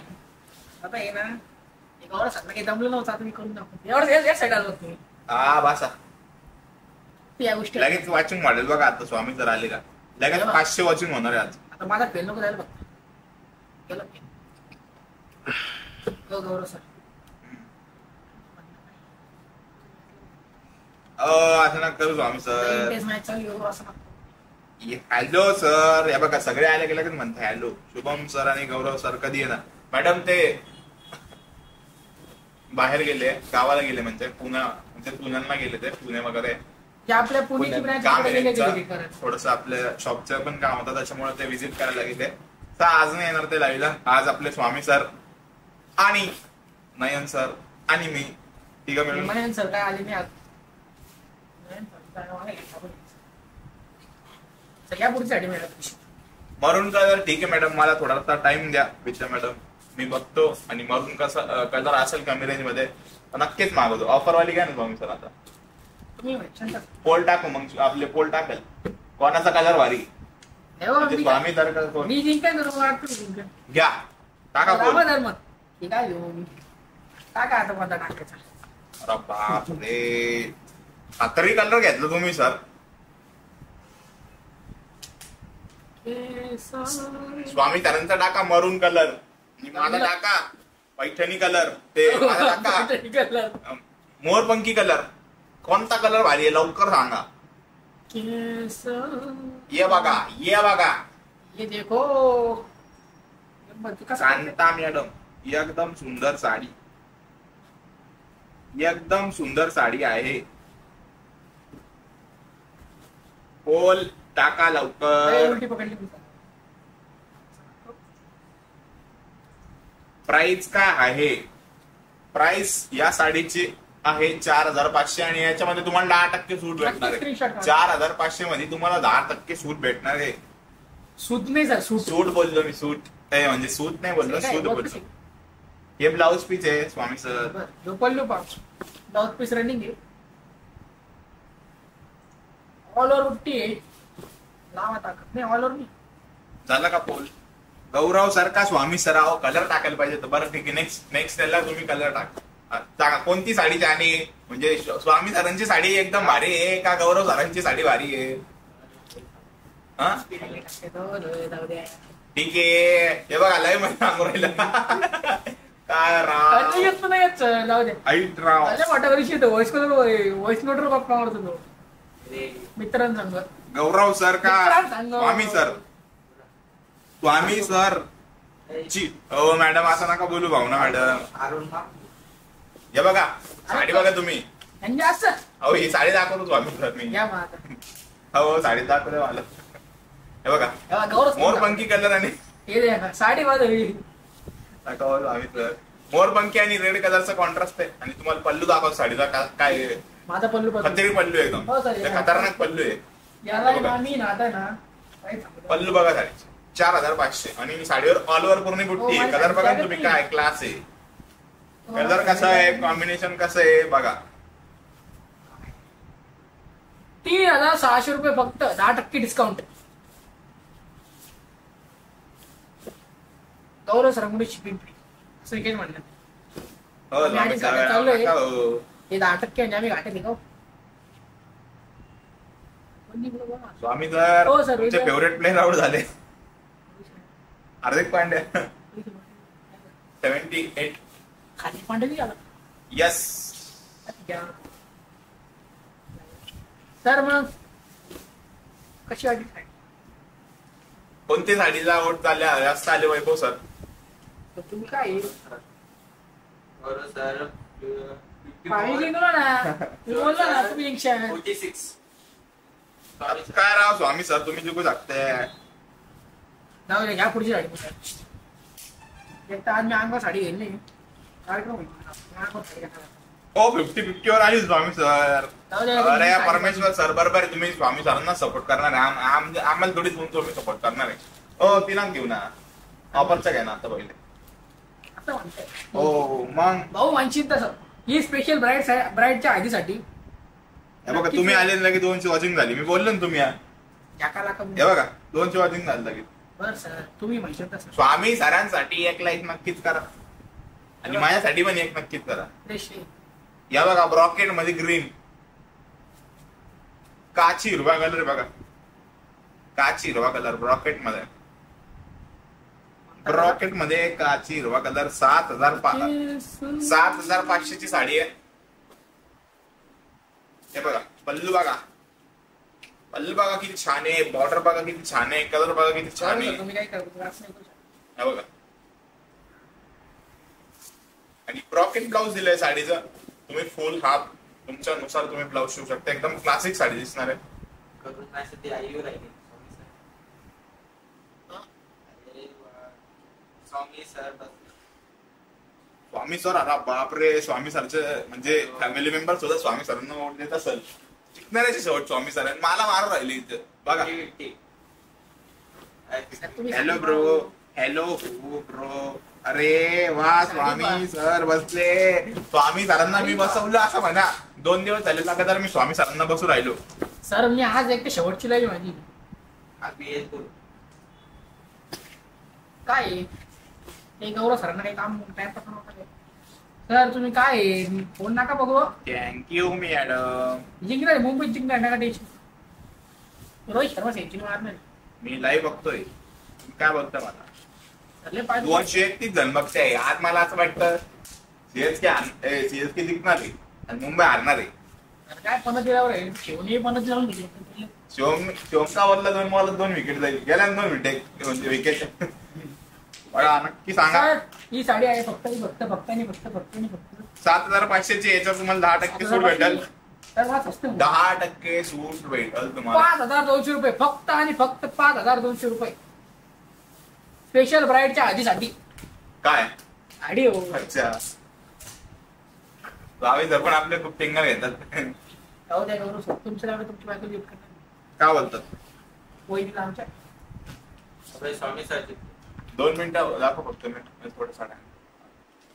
आता ये ना, एवढं सगळं काही जमलं नव्हतं, आता मी करून दाखवतो। एवढं साईड आलो तुम्ही, हा बसा या गोष्टी लगेच वॉचिंग वाढेल बघा। आता स्वामी सर आले का लगेच 500 वॉचिंग होणार आहे आज। आता माझा फेल नको जायला बघ, गेलं गौरव सर। असं ना करू स्वामी सर, हॅलो सर, या बघा सगळे आले गेले म्हणते हॅलो। शुभम सर आणि गौरव सर कधी येणार? मॅडम ते बाहेर गेले, गावाला गेले, म्हणजे पुण्याला गेले, ते पुणे वगैरे आपल्या पुण्याची ब्रँच थोडस आपल्या शॉपचं पण काम होतं, त्याच्यामुळे ते व्हिजिट करायला गेले। तर आज नाही येणार ते लाईव्हला, आज आपले स्वामी सर आणि नयन सर आणि मी तिघं मिळून। नयन सर काय आले नाही आज, सगळ्या पुढची साडी मॅडम मरून कलर ठीक आहे मॅडम, मला थोडासा टाइम द्या विचार मॅडम, मी बघतो आणि मरून कसा कलर असेल कमी रेंज मध्ये नक्कीच मागवतो। ऑफर वाली काय ना स्वामी सर, आता पोल टाकू मग, आपले पोल टाकेल कोणाचा कलर भारी, स्वामी तर घ्या टाका पोल। टाका आता कोणता टाकायचा? अरे बापरे, तरी कलर घेतलं तुम्ही सर। स्वामी सरांचा टाका मरून कलर, माझा टाका पैठणी कलर, ते माझा टाका मोरपंखी कलर। कोणता कलर भारी आहे लवकर सांगा। ये बघा, ये बघा, ये देखो शांता मॅडम, एकदम सुंदर साडी, एकदम सुंदर साडी आहे. पोल टाका लवकर. उलटी पकडली मी. प्राइस काय आहे? प्राइस या साडीची आहे 4,500 आणि याच्यामध्ये तुम्हाला 10% सूट भेटणार आहे. 4,500 मध्ये तुम्हाला 10% सूट भेटणार आहे. सूट नाही सर, सूट सूट बोललो मी, सूट म्हणजे सूट नाही बोललो, सूट बोललो. हे ब्लाउज पीस आहे स्वामी सर. पल्लू ब्लाउज पीस रनिंग आहे. ऑल ओव्हर बुट्टी आहे. लावा टाकत नाही ऑल ओव्हर नाही. झालं का पोल? गौरव सर का स्वामी सराव कलर टाकायला पाहिजे तर बरं ठीक आहे. नेक्स्ट त्याला तुम्ही कलर टाका. कोणती साडी छान आहे? म्हणजे स्वामी सरांची साडी एकदम भारी आहे का गौरव सरांची साडी भारी आहे? हा ठीक आहे. हे बघा लय मध्ये सांगू राहिलं. काय राव येत नाही जाऊ दे. ऐट राव वाटावरशी येतो. व्हॉइस नोटवर गप्पा मारतो तो मित्रांसंग. गौरव सर का स्वामी सर? स्वामी सर ची हो मॅडम असं नका बोलू भावना मॅडम. हे बघा साडी बघा तुम्ही. म्हणजे असं हो ही साडी दाखवतो स्वामी सर मी. हो साडी दाखवतो मला. हे बघा मोरपंखी कलर आणि साडी दाखव स्वामी सर. मोरपंखी आणि रेड कलरचा कॉन्ट्रास्ट आहे. आणि तुम्हाला पल्लू दाखवतो साडीचा काय माझा पल्लू खतरी पल्लू एकदम खतरनाक पल्लू आहे. पल्लू बघा साडी 4,500 आणि साडीवर ऑल ओव्हर पूर्ण बुट्टी आहे. कलर बघा तुम्ही काय क्लास आहे. कलर कसा आहे, कॉम्बिनेशन कसं आहे बघा. 3,600 रुपये फक्त 10% डिस्काउंट. गौरव सरांकडे शिपिंग फ्री असं काही म्हणलं. चालू आहे हे 10% म्हणजे आम्ही घाटे निघाव. स्वामी सर तुमचे फेवरेट प्लेयर आउट झाले. हार्दिक पांड्या 78. खाली पांडे बी आला. यस सर मग कशी वाटली साडी? कोणती साडीला वोट झाल्या जास्त आले वैभव सर? तुम्ही काय सर काय राव स्वामी सर तुम्ही जिंकू शकताय. घ्या पुढची साडी. एक तर आज मी अंगावर साडी घेईल नाही कार्यक्रम. हो 50-50 वर आली स्वामी सर. अरे परमेश्वर सर बरोबर आहे. तुम्ही स्वामी सरांना सपोर्ट करणार आहे. आम्हाला थोडीच तुम्ही सपोर्ट करणार आहे. हो तिला घेऊ ना ऑफरचा घ्या ना आता पहिले. हो मग भाऊ मानशील तसं ही स्पेशल ब्राईडच्या हळदीसाठी. हे बघा तुम्ही आले लगेच 200 वॉचिंग झाली. मी बोललो ना तुम्ही हे बघा 200 वॉचिंग झाली लगेच. बरं सर तुम्ही म्हणशील तसं स्वामी सरांसाठी एक लाईक नक्कीच करा आणि माझ्यासाठी पण एक नक्कीच करा. या बघा ब्रॉकेट मध्ये ग्रीन काची हिरवा कलर बघा. काची हिरवा कलर ब्रॉकेट मध्ये. ब्रॉकेट मध्ये काची हिरवा कलर 7,500 ची साडी आहे. हे बघा पल्लू बघा. पल्लू बघा किती छान आहे. बॉर्डर बघा किती छान आहे. कलर बघा किती छान आहे. हे बघा आणि ब्रॉकेट ब्लाउज दिलाय साडीचं. तुम्ही फुल हाफ तुमच्या नुसार तुम्ही ब्लाउज शिवू शकता. एकदम क्लासिक साडी दिसणार आहे. स्वामी सर अरे बापरे. स्वामी सरचे म्हणजे फॅमिली मेंबर सुद्धा स्वामी सरांना वोट देत असेल. शिकणाऱ्याची शेवट स्वामी सर मला मारू राहिली इथे बघा. Hello bro. Hello bro. अरे वा स्वामी सर बसले. स्वामी सरांना मी बसवलं असं म्हणा. 2 दिवस झाले लगातार मी स्वामी सरांना बसू राहिलो. सर मी आज एक शेवटची लाईन माझी काय गौरव सरांना काही काम सर तुम्ही काय फोन नका बघू. Thank you madam. जिंकणार मुंबईत जिंकणार नका टेन्शन. रोहित शर्मा सेंचुरी मारणार. मी लाईव्ह बघतोय. काय बघता मला 231 जण बघते. आज मला असं वाटतं सीएसके जिंकणार आहे आणि मुंबई हारणार आहे. काय पनतीवर आहे शिवनी पनती लावून शिवम का वरला 2 विकेट जाईल. गेल्या 2 विकेट बघा नक्की सांगा. सर ही साडी आहे फक्त आणि फक्त 7,500ची याच्यावर तुम्हाला 10% सूट भेटेल. तर मला स्वस्त मिळेल. 10% सूट भेटेल तुम्हाला. 5,200 रुपये फक्त आणि फक्त 5,200 रुपये. स्पेशल ब्राईडच्या आधीसाठी काय साडी हो. अच्छा जावे जर पण आपले खूप टिंगल घेतात. जाऊ द्या गौरव सर, तुमच्या नावाने तुमची बायको गिफ्ट करणार काय बोलतात? वहिनीला आमच्या. स्वामीसाठी 2 मिनिटं दाखव फक्त मी थोडं साड्या.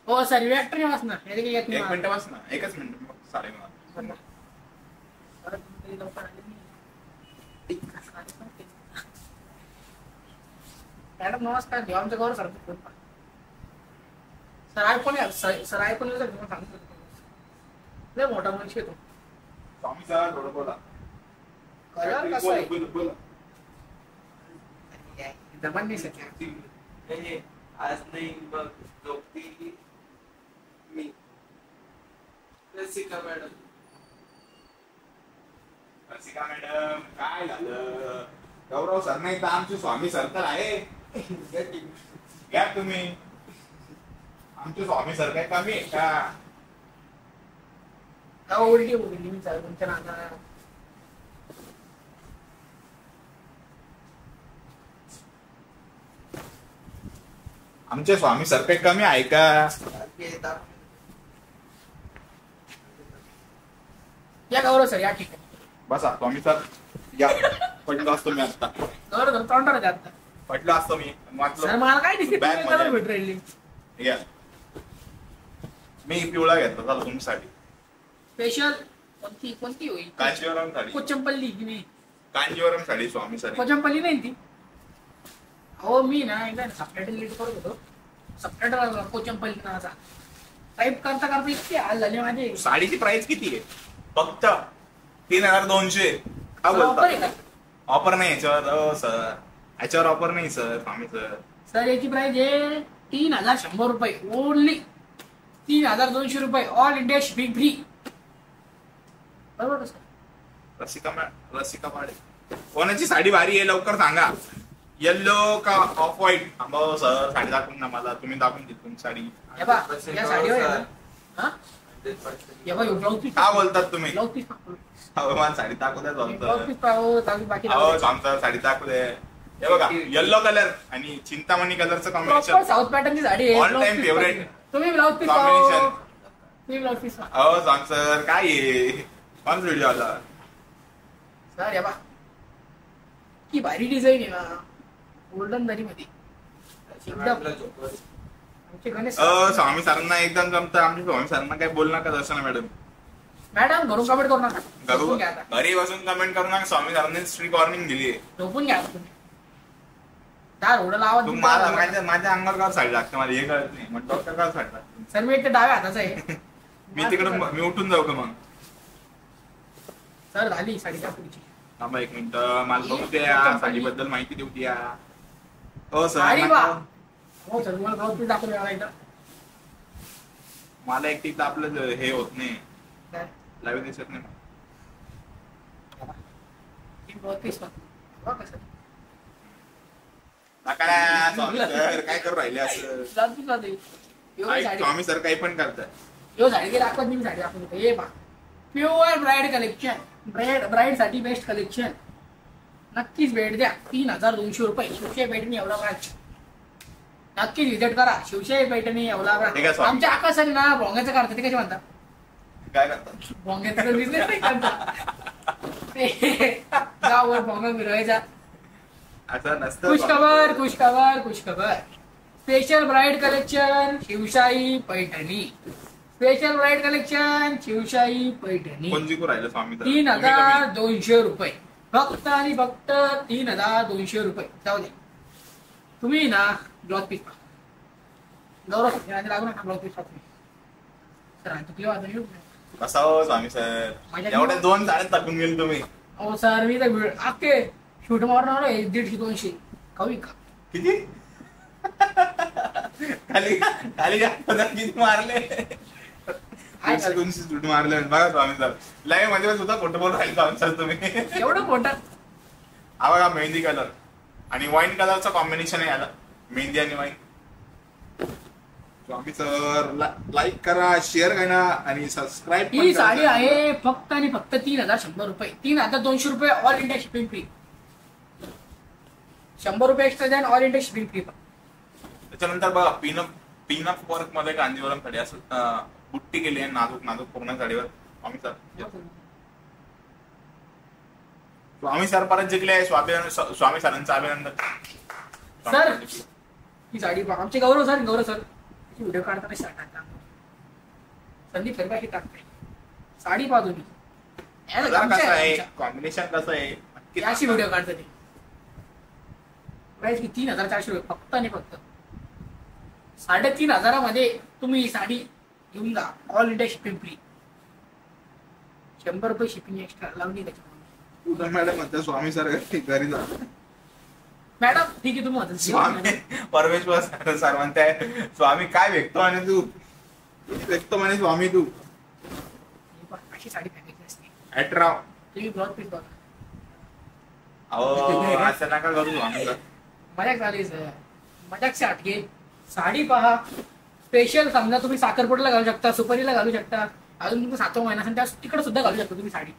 हो सर रिॲक्टर नाही वाचणार. हे देखील येत 1 नाही. मिनिट बस ना. 1च मिनिट मग साडे मला. परत तुम्ही लवकर आले नाही. मॅडम नमस्कार, जेव्हा आमच्या Gaurav sir sir iPhone sir iPhone सांगतो लय मोठा मनुष्य येतो. स्वामी सर थोडं बोला. कलर कसा आहे बोला. जमान नाही सर. आज नाही बघ झोपती मी. रसिका मॅडम काय झालं? गौरव सर नाही तर आमचे स्वामी सर तर आहे. घ्या तुम्ही. आमचे स्वामी सर काय कमी आहे का? उलटी बोलली मी चालू तुमच्या नाना. आमचे स्वामी सर काही कमी आहे का? या गौरव सर या ठीक आहे. बसा स्वामी सर या. पडलो असतो मी आता. गौरव सर तोंडावर द्या आता. पडलो असतो मी. सर मला काय दिसते Bag मध्ये. भेट राहिली. या मी पिवळा घेतला चला तुमच्यासाठी. स्पेशल कोणती होईल? कांजीवरम साडी. कोचंपल्ली की नाही? कांजीवरम साडी स्वामी सर. कोचंपल्ली नाही ती. हो मी ना एकदा सबटायटल लीड करत होतो. सबटायटल कोचंपल्ली नावाचा टाईप करता इतके हाल झाले माझे. साडीची प्राइस किती आहे? फक्त 3,200. काय ऑफर आहे बोलता? का? ऑफर नाही याच्यावर सर. याच्यावर ऑफर नाही सर स्वामी सर. सर याची प्राइस आहे 3,100 रुपये. ओनली 3,200 रुपये. All India shipping free. बरोबर सर? रसिका पाडे. कोणाची साडी भारी आहे लवकर सांगा. येल्लो का ऑफ व्हाईट? हो सर साडी दाखवून ना मला. तुम्ही दाखवून देत तुमची साडी. या बा या साडीवर आहे ना? हा? या बा ब्लाउज पीस. काय बोलतात तुम्ही? ब्लाउज पीस अहो मला साडी दाखवू द्या ब्लाउज स्वामी पीस पाहू ताकि बाकी अहो स्वामी साडी दाखवू दे. हे बघा येल्लो कलर आणि चिंतामणी कलरचं प्रॉपर कॉम्बिनेशन. साऊथ पॅटर्नची साडी आहे. All blouse time piece favorite. पाहू. तुम्ही ब्लाउज पीस पाहू. Combination. तुम्ही ब्लाउज पीस पाहू. अहो स्वामी सर काय आहे? कोण व्हिडिओ आला? सर या बा की भारी डिझाईन आहे ना. गोल्डन दरी मध्ये एकदम आमचे गणेश स्वामी सरांना एकदम जमतं. आमच्या स्वामी सरांना काय बोल नका दर्शना मॅडम. मॅडम घरून कमेंट करू नका. झोपून घ्या आता. घरी बसून कमेंट करू नका. स्वामी सरांनी स्ट्रिक्ट वॉर्निंग दिली आहे. झोपून घ्या आता तुम्ही. दार ओढला आवाज तू माझ्या अंगावर का साडी लागते मला हे कळत नाही. मग डॉक्टर का साडी लागते? सर मी एक तर डाव्या हाताचा आहे. मी तिकडं मी उठून जाऊ का मग? सर झाली साडीच्या पुढची. थांबा 1 मिनिट. मला बघू द्या. साडीबद्दल माहिती देऊ द्या. हो अरे वा. सर हो सर तुम्हाला ब्लाउज पीस दाखवून यायला एकदा. मला एकटी तर आपलं हे होत नाही. काय? लाईव्ह दिसत नाही. ही ब्लाउज पीस पाहू. बघा कसं. नका स्वामी सर काय करू राहिले असं? ब्लाउज पीस पाहतो. एवढी साडी स्वामी सर काही पण करतात. यो साडी दाखवत मी साडी दाखवतो. हे पहा प्युअर ब्राईड कलेक्शन. ब्राईड साठी बेस्ट कलेक्शन. नक्कीच भेट द्या. 3,200 रुपये. शिवशाही पैठणी एवढा ब्रांच. नक्कीच विजिट करा. शिवशाही पैठणी एवढा ठीक आहे, ब्रांच. स्वामी. आमच्या आकाशाने ना भोंग्याचं करतात. ते कसे म्हणतात? काय करतात? भोंग्याचा बिझनेस नाही करतात. गावावर भोंगा फिरवायचा. असं नसतं. खुशखबर. Special bride collection Shivshahi Paithani. Special bride collection Shivshahi Paithani. कोण जिंकू राहिलं स्वामी सर? 3,200 रुपये. फक्त आणि फक्त 3,200 रुपये. जाऊ दे तुम्ही ना ब्लाउज पीस पहा. गौरव लागू नका ब्लाउज पीस पाहतो. सर आणि तुझी वाजून येऊ. कसा हो स्वामी सर? एवढ्या 2 साड्या टाकून गेले तुम्ही. हो सर मी तर अख्खे शूट मारणार 150-200 कवी का किती? खाली किती मारले? 200 सूट मारले. बघा स्वामी सर लाईव्ह मध्ये सुद्धा फोटो बोल राहिले स्वामी सर तुम्ही. एवढं मोठं. हा बघा मेहंदी कलर आणि वाईन कलरचं कॉम्बिनेशन आहे याला. मेहंदी आणि वाईन. स्वामी सर लाईक करा, शेअर करा आणि सबस्क्राईब ही साडी आहे फक्त आणि फक्त 3,100 रुपये, 3,200 रुपये ऑल इंडिया शिपिंग फ्री. 100 रुपये एक्स्ट्रा द्या ऑल इंडिया शिपिंग फ्री. त्याच्यानंतर बघा पिनअप वर्क मध्ये कांजीवरम साडी असं बुट्टी केली आहे नाजूक नाजूक पूर्ण साडीवर. स्वामी सर परत जिंकले आहे. स्वामी सरांचं अभिनंदन. सर ही साडी पहा. आमचे गौरव सर व्हिडिओ काढताना टाकता. संदीप सर ही टाकते साडी पहा तुम्ही. कसं आहे कॉम्बिनेशन कसं आहे अशी व्हिडिओ काढता ते. प्राइस 3,400 रुपये फक्त आणि फक्त. 3,500 मध्ये तुम्ही ही साडी घेऊन जा. All India shipping free. 100 रुपये शिपिंग एक्स्ट्रा लावली त्याच्यामध्ये. मॅडम म्हणते स्वामी सर घरी जा. मॅडम ठीक आहे तुम्ही स्वामी परमेश्वर सर म्हणताय स्वामी काय व्यक्तो म्हणे तू व्यक्तो म्हणे स्वामी तू. अशी साडी पॅकेज असते. अॅट्राव तुम्ही ब्लॉग पीस बघा. अहो असं नका करू स्वामी सर. मजाक झाली सर. मजाक से हटके. साडी पहा. स्पेशल समजा तुम्ही साखरपुड्याला घालू शकता, सुपारीला घालू शकता, अजून तुम्ही 7वा महिना असेल त्या तिकडे सुद्धा घालू शकता तुम्ही साडी.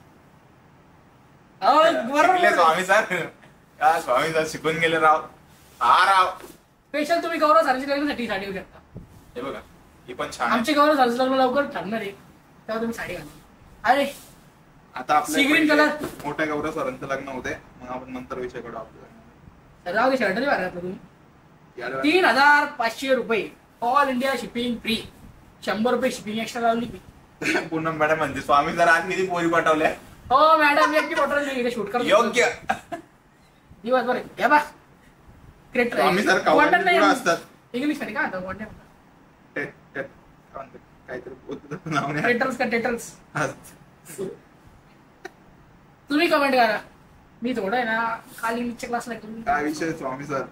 शिकले स्वामी सर. स्वामी सर शिकून गेले राव. हा राव स्पेशल तुम्ही गौरव सरांची लग्नासाठी साडी घेऊ शकता. हे बघा ही पण छान. आमचे गौरव सरांचं लग्न लवकर ठरणार आहे तेव्हा तुम्ही साडी घालू. अरे आता सी ग्रीन कलर. मोठ्या गौरव सरांचं लग्न होते मग आपण नंतर विषय काढू. आपल्याला राहू दे शर्ट नाही भरला तुम्ही. 3,500 रुपये ऑल इंडिया शिपिंग फ्री. 100 रुपये शिपिंग एक्स्ट्रा लावली मी. पूनम मॅडम म्हणते स्वामी सर आज किती पोरी पाठवल्या. हो मॅडम एकटी पटवली शूट करतो योग्य दिवसभर. घ्या बा क्रिएटर स्वामी सर असतात इंग्लिश मध्ये काय म्हणतात काहीतरी नाव नाही. क्रिएटर्स का टेटर्स. तुम्ही कमेंट करा. मी थोडं आहे ना काल इंग्लिशच्या क्लासला काय विषय स्वामी सर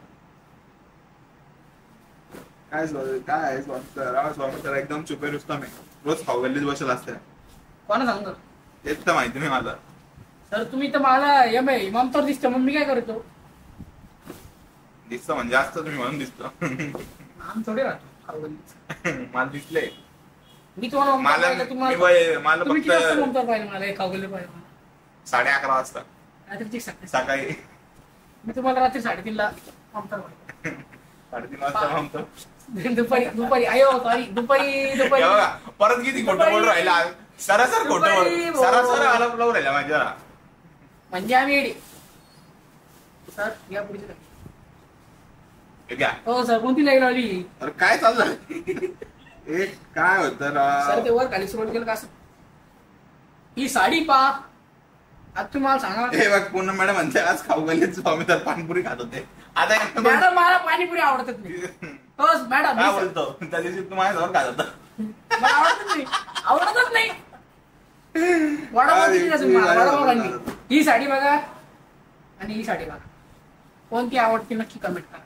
काय काय स्वामी सर. स्वामी सर एकदम चुपे रुस्तम आहे. रोज खाऊ गल्लीत बसेल असते. कोणा सांगतो तेच तर माहिती नाही मला. सर तुम्ही तर मला इमाम तर दिसतो मग मी काय करतो. दिसतो म्हणजे जास्त तुम्ही म्हणून दिसतो. आम थोडे राहतो खाऊ गल्लीत. मला दिसले. मी तुम्हाला मला तुम्ही किती वाजता म्हणतो पाहिजे मला खाऊ गल्ली पाहिजे. 11:30 वाजता रात्रीची सकाळी. मी तुम्हाला रात्री 3:30ला म्हणतो. 3:30 वाजता म्हणतो. दुपारी अयो सॉरी दुपारी परत किती खोटं बोल राहिला. सरासर खोटं बोल. सरासर आलाप लावून राहिला माझ्या. म्हणजे आम्ही सर या पुढची घ्या. हो सर कोणती लाईन लावली. अरे काय चाललं एक काय होतं सर ते वर खाली स्क्रोल केलं का असं. ही साडी पा आता तुम्हाला सांगा. हे बघ पूनम मॅडम म्हणते आज खाऊ गल्लीत स्वामी तर पाणीपुरी खात होते. आता मॅडम मला पाणीपुरी आवडतच नाही. हो मॅडम काय बोलतो त्या दिवशी तू माझ्याजवळ खात होता. मला आवडतच नाही. वडापाव. ही साडी बघा आणि ही साडी बघा कोणती आवडते नक्की कमेंट करा.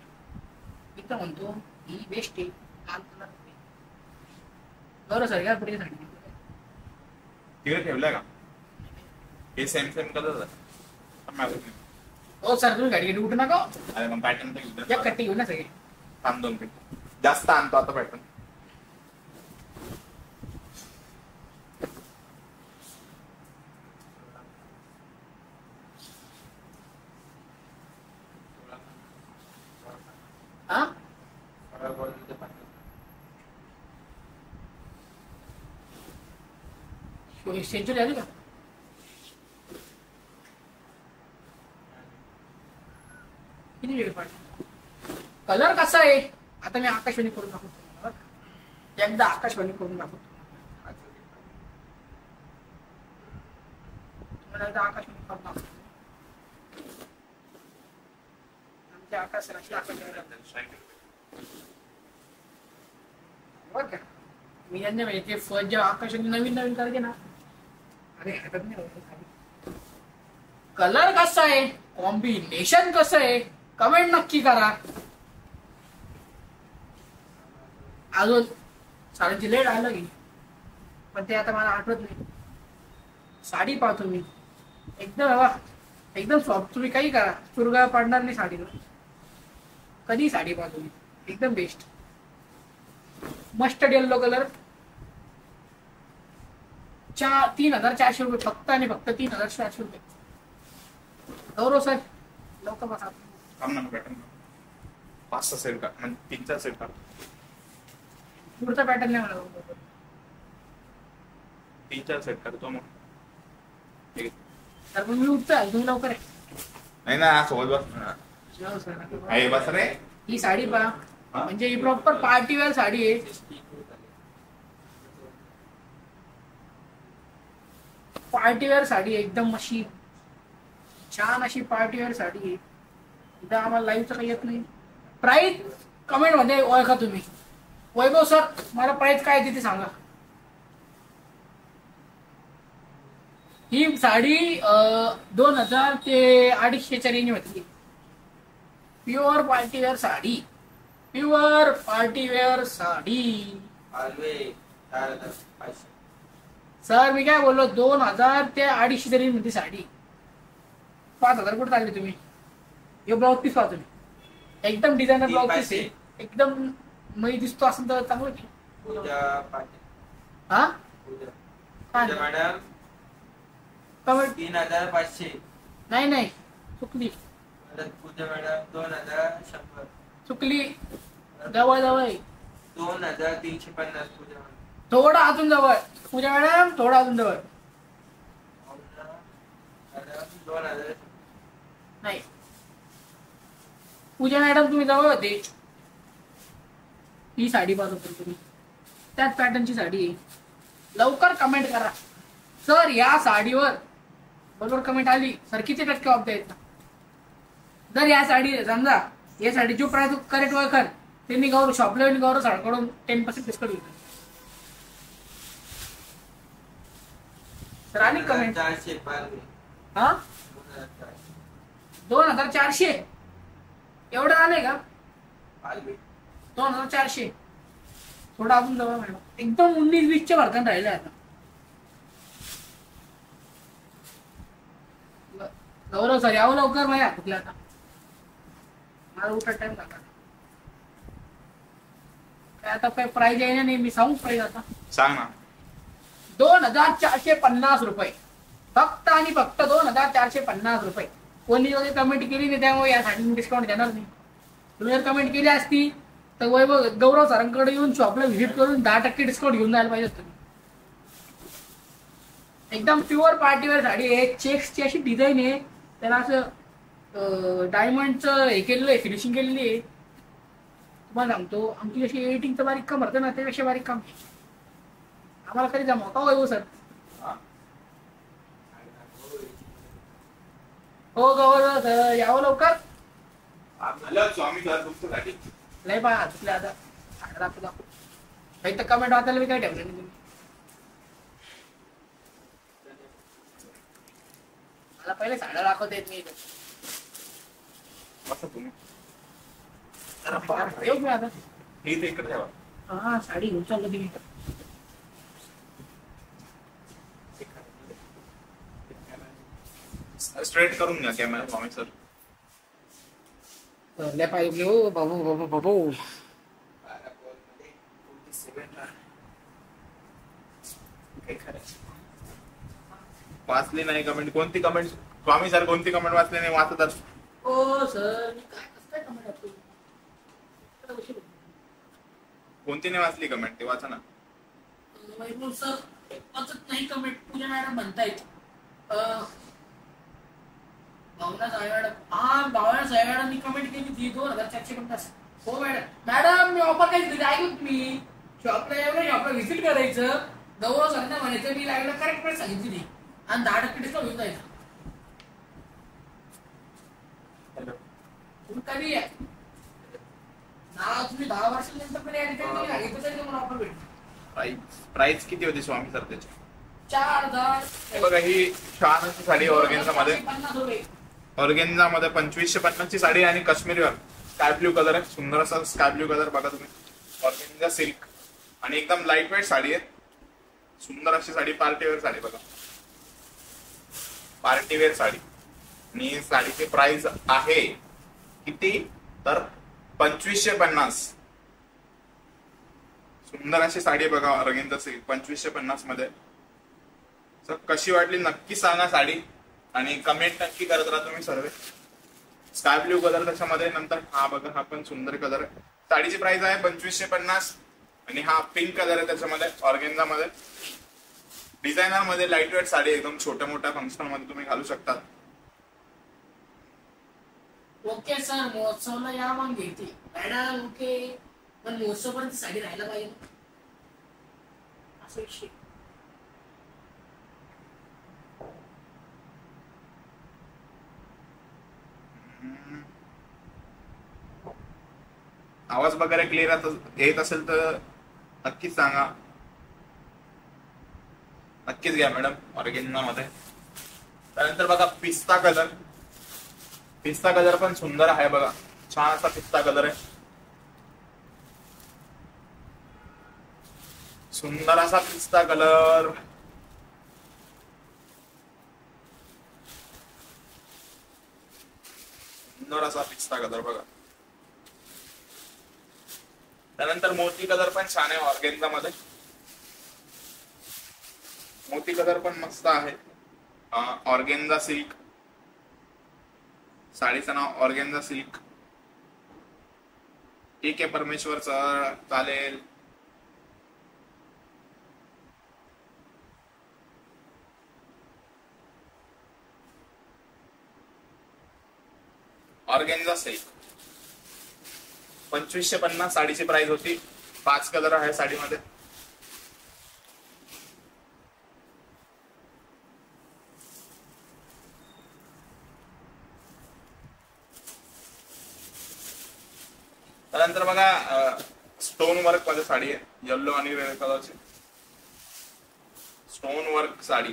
मी तर म्हणतो ही बेस्ट आहे. लाल कलर बरं सर या पुढे साडी तिकडे ठेवलंय का हे सेम कलर. हो सर तुम्ही गाडी घेऊन उठू नका. अरे मग पॅटर्न एक कट्टी घेऊ ना सगळे. 2 मिनिट जास्त आणतो आता पॅटर्न. हा सेंचुरी आली का. किती वेळ पाहिजे. कलर कसा आहे आता मी आकाशवाणी करून दाखवतो. एकदा आकाशवाणी करून दाखवतो तुम्हाला. एकदा आकाशवाणी करून दाखवतो. आमच्या आकाश मी यांना माहिती फर्स्ट जेव्हा आकाशवाणी नवीन करायचे ना. अरे हातात नाही. कलर कसा आहे कॉम्बिनेशन कसं आहे कमेंट नक्की करा. अजून साडीची लेट आलं की पण ते आता मला आठवत नाही. साडी पाहतो मी एकदम सॉफ्ट. तुम्ही काही करा चुरगा पाडणार नाही साडीला. कधी साडी पाहतो मी एकदम बेस्ट. मस्टर्ड येल्लो कलर 3,400 रुपये फक्त आणि फक्त 3,400 रुपये. गौरव सर लवकर बसा. पॅटर्न 5-6 सेट का म्हणजे 3-4 सेट का पुढचा पॅटर्न नाही मला 3-4 सेट करतो मग. तर मग मी उठतोय तुम्ही लवकर आहे. नाही ना सोबत बस आहे बस रे. ही साडी पहा म्हणजे ही प्रॉपर पार्टी वेअर साडी आहे. पार्टी वेअर साडी आहे एकदम अशी छान अशी पार्टी वेअर साडी आहे. इथं आम्हाला लाईव्हचं काही येत नाही. प्राइस कमेंट मध्ये ओळखा तुम्ही. वैभव सर मला प्राइस काय आहे ते सांगा. ही साडी 2,000 ते 250च्या रेंज मध्ये. Pure party wear sari. Pure party wear sari. Sir मी काय बोललो 2,000 ते 250च्या रेंज मध्ये साडी. 5,000 कुठे चालले तुम्ही. हे ब्लाउज पीस पहा तुम्ही एकदम डिझायनर ब्लाउज पीस आहे. एकदम मै दिसतो असं तर चांगलं की. हा मॅडम कमेंट 3,500. नाही नाही चुकली पूजा मॅडम 2,100. चुकली जवळ जवळ 2,350. पूजा मॅडम थोडं अजून जवळ. पूजा मॅडम थोडं अजून जवळ. मॅडम 2,000. नाही पूजा मॅडम तुम्ही जवळ होते. ही साडी पाहत होतो तुम्ही त्याच पॅटर्नची साडी आहे. लवकर कमेंट करा सर या साडीवर. बरोबर कमेंट आली सर किती टक्के ऑफ द्यायचा. जर या साडी समजा या साडीची प्राइस करेक्ट ओळखल त्यांनी गौरव शॉपला गौरव साडकडून 10% डिस्काउंट घेतलं. सर आणि कमेंट 400. हा 2,400 एवढं आलंय का. 2,400 थोडं अजून जवळ मॅडम. एकदम 19-20च्या भरताना राहिले आता. गौरव सर यावं लवकर माझ्या कुठल्या आता मला उठा टाइम लागला. काय आता काय प्राइस आहे ना नाही मी सांगू प्राइस आता सांग ना. 2,450 रुपये फक्त आणि फक्त 2,450 रुपये. कोणी जर कमेंट केली नाही त्यामुळे या साडीने डिस्काउंट देणार नाही. तुम्ही जर कमेंट केली असती तर वैभव गौरव सरांकडे येऊन शॉपला व्हिजिट करून 10% डिस्काउंट घेऊन जायला पाहिजे तुम्ही. एकदम प्युअर पार्टीवेअर साडी आहे. चेक्सची अशी डिझाईन आहे. त्याला असं डायमंडचं हे केलेलं आहे फिनिशिंग केलेली आहे. तुम्हाला सांगतो आमची जशी एडिटिंगचं बारीक काम भरतं ना त्यापेक्षा बारीक काम आम्हाला कधी जमा का वैभव सर. हो गौरव सर यावं लवकर. स्वामी साठी लय पहा तुला आता साडा दाखवू काही तर कमेंट वाचायला मी काय ठेवलं नाही तुम्ही. मला पहिले साड्या दाखवता येत नाही. असं तुम्ही येऊ मी आता. हे ते इकडे ठेवा. हा साडी घेऊन चाललो तुम्ही. स्ट्रेट करून घ्या कॅमेरा स्वामी सर. लय पाहिजे हो बाबू बाबू बाबू. वाचली नाही कमेंट. कोणती कमेंट स्वामी सर कोणती कमेंट वाचली नाही वाचतात. ओ सर मी काय कसं काय कमेंट वाचतो. कोणती नाही वाचली कमेंट ते वाचा ना. वैभव सर वाचत नाही कमेंट. पूजा मॅडम म्हणतायत भावना साहेब. हा भावना साहेबांनी कमेंट केली ती 2,450. हो मॅडम. मॅडम मी ऑफर काही दिली ऐकून तुम्ही शॉपला यायला शॉपला व्हिजिट करायचं. गौरव सरांना म्हणायचं मी लाईव्हला करेक्ट प्राइस सांगितली नाही आणि 10% डिस्काउंट घेऊन जायचं. तुम्ही कधी या ना तुम्ही 10 वर्षानंतर पण या ठिकाणी सांगितलं तरी तुम्हाला ऑफर भेटेल. प्राइस किती होती स्वामी सर त्याची. 4,000. बघा ही छान अशी साडी ऑर्गेन्झा मध्ये. 50 रुपये. ऑर्गेन्झा मध्ये 2,550 ची साडी आणि काश्मीरीवर स्काय ब्ल्यू कलर आहे. सुंदर असा स्काय ब्ल्यू कलर बघा तुम्ही. ऑर्गेन्झा सिल्क आणि एकदम लाईट वेट साडी आहे. सुंदर अशी साडी पार्टीवेअर साडी बघा. पार्टीवेअर साडी आणि साडीची प्राइस आहे किती तर 2,550. सुंदर अशी साडी बघा ऑर्गेन्झा सिल्क 2550 मध्ये. तर कशी वाटली नक्की सांगा साडी आणि कमेंट नक्की करत राहा तुम्ही सर्व. स्काय ब्ल्यू कलर त्याच्यामध्ये, नंतर हा बघा हा पण सुंदर कलर आहे. साडीची प्राइस आहे 2550 आणि हा पिंक कलर आहे त्याच्यामध्ये ऑर्गेन्झा मध्ये. डिझायनर मध्ये लाईट वेट साडी एकदम छोट्या मोठ्या फंक्शन मध्ये तुम्ही घालू शकता. ओके सर, महोत्सवला या मग घेते मॅडम. ओके, पण महोत्सव पर्यंत साडी राहायला पाहिजे असं विषय. आवाज वगैरे क्लिअर येत असेल तर नक्कीच सांगा. नक्कीच घ्या मॅडम ऑर्गेन्झा मध्ये. त्यानंतर बघा पिस्ता कलर. पिस्ता कलर पण सुंदर आहे बघा, छान असा पिस्ता कलर आहे. सुंदर असा पिस्ता कलर. सुंदर असा पिस्ता कलर बघा. त्यानंतर मोती कलर पण छान आहे ऑर्गेन्झा मध्ये. मोती कलर पण मस्त आहे. Organza silk. साडीचं नाव ऑर्गेन्झा सिल्क. ठीक आहे परमेश्वर सर, चालेल. ऑर्गेन्झा सिल्क 2550 साडीची प्राइस होती. 5 कलर आहे साडीमध्ये. त्यानंतर बघा स्टोन वर्क मध्ये साडी आहे, येलो आणि रेड कलरची स्टोन वर्क साडी.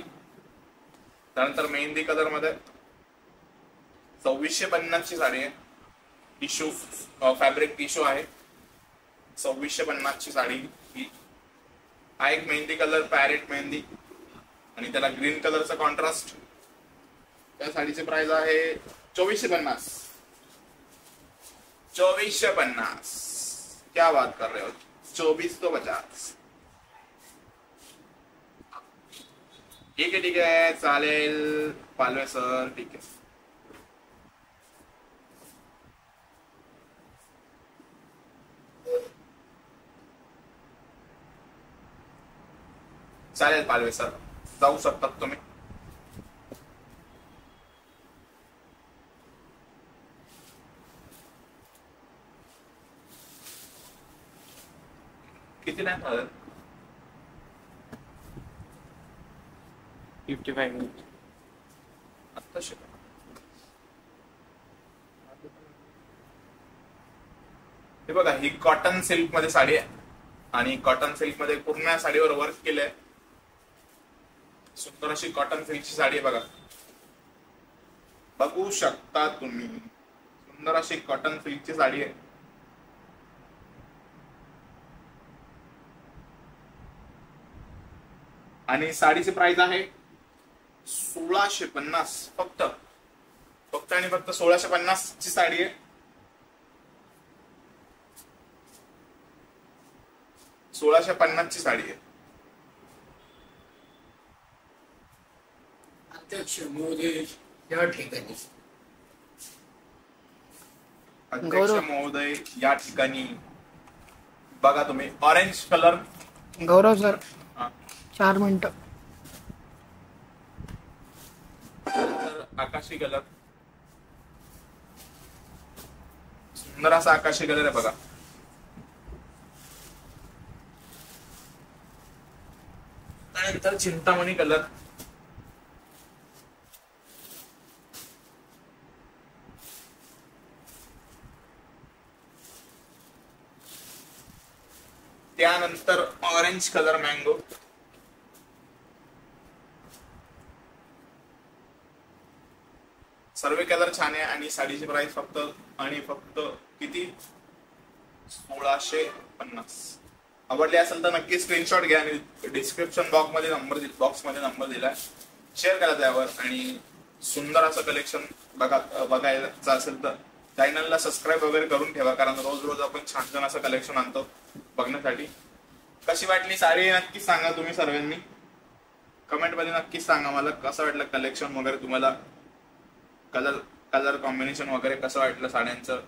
त्यानंतर मेहंदी कलर मध्ये 2650 ची साडी आहे. टिश्यू फॅब्रिक टिश्यू आहे. 2650 ची साडी ही. हा एक मेहंदी कलर पॅरेट मेहंदी आणि त्याला ग्रीन कलरचा कॉन्ट्रास्ट. त्या साडीची प्राइस आहे 2450. 2450. क्या बात कर रहे हो, 24 तो 50. ठीक आहे चालेल पालवे सर, ठीक आहे. चालेल पालवे सर, जाऊ शकतात तुम्ही. किती टाइम झालं? 55 मिनिट. आत्ता शिका. हे बघा ही कॉटन सिल्क मध्ये साडी आहे आणि कॉटन सिल्क मध्ये पूर्ण साडीवर वर्क केलंय. सुंदर अशी कॉटन सिल्कची साडी आहे बघा, बघू शकता तुम्ही. सुंदर अशी कॉटन सिल्कची साडी आहे. आणि साडीची प्राइस आहे 1650. फक्त आणि फक्त 1650 ची साडी आहे. 1650 ची साडी आहे. अध्यक्ष महोदय या ठिकाणी. अध्यक्ष महोदय या ठिकाणी बघा तुम्ही ऑरेंज कलर. गौरव सर 4 मिनिटं. आकाशी कलर. सुंदर असा आकाशी कलर आहे बघा. त्यानंतर चिंतामणी कलर. त्यानंतर ऑरेंज कलर मँगो. सर्व कलर छान आहे आणि साडीची प्राइस फक्त आणि फक्त किती 1650. आवडली असेल तर नक्की स्क्रीनशॉट घ्या आणि डिस्क्रिप्शन बॉक्स मध्ये नंबर दिलाय, शेअर करा त्यावर. आणि सुंदर असं कलेक्शन बघायचं असेल तर चॅनलला सबस्क्राईब वगैरे करून ठेवा, कारण रोज रोज आपण छान छान असं कलेक्शन आणतो बघण्यासाठी. कशी वाटली साडी नक्कीच सांगा तुम्ही सर्वांनी कमेंट मध्ये, नक्कीच सांगा मला कसं वाटलं कलेक्शन वगैरे, तुम्हाला कलर कलर कॉम्बिनेशन वगैरे कसं वाटलं साड्यांचं.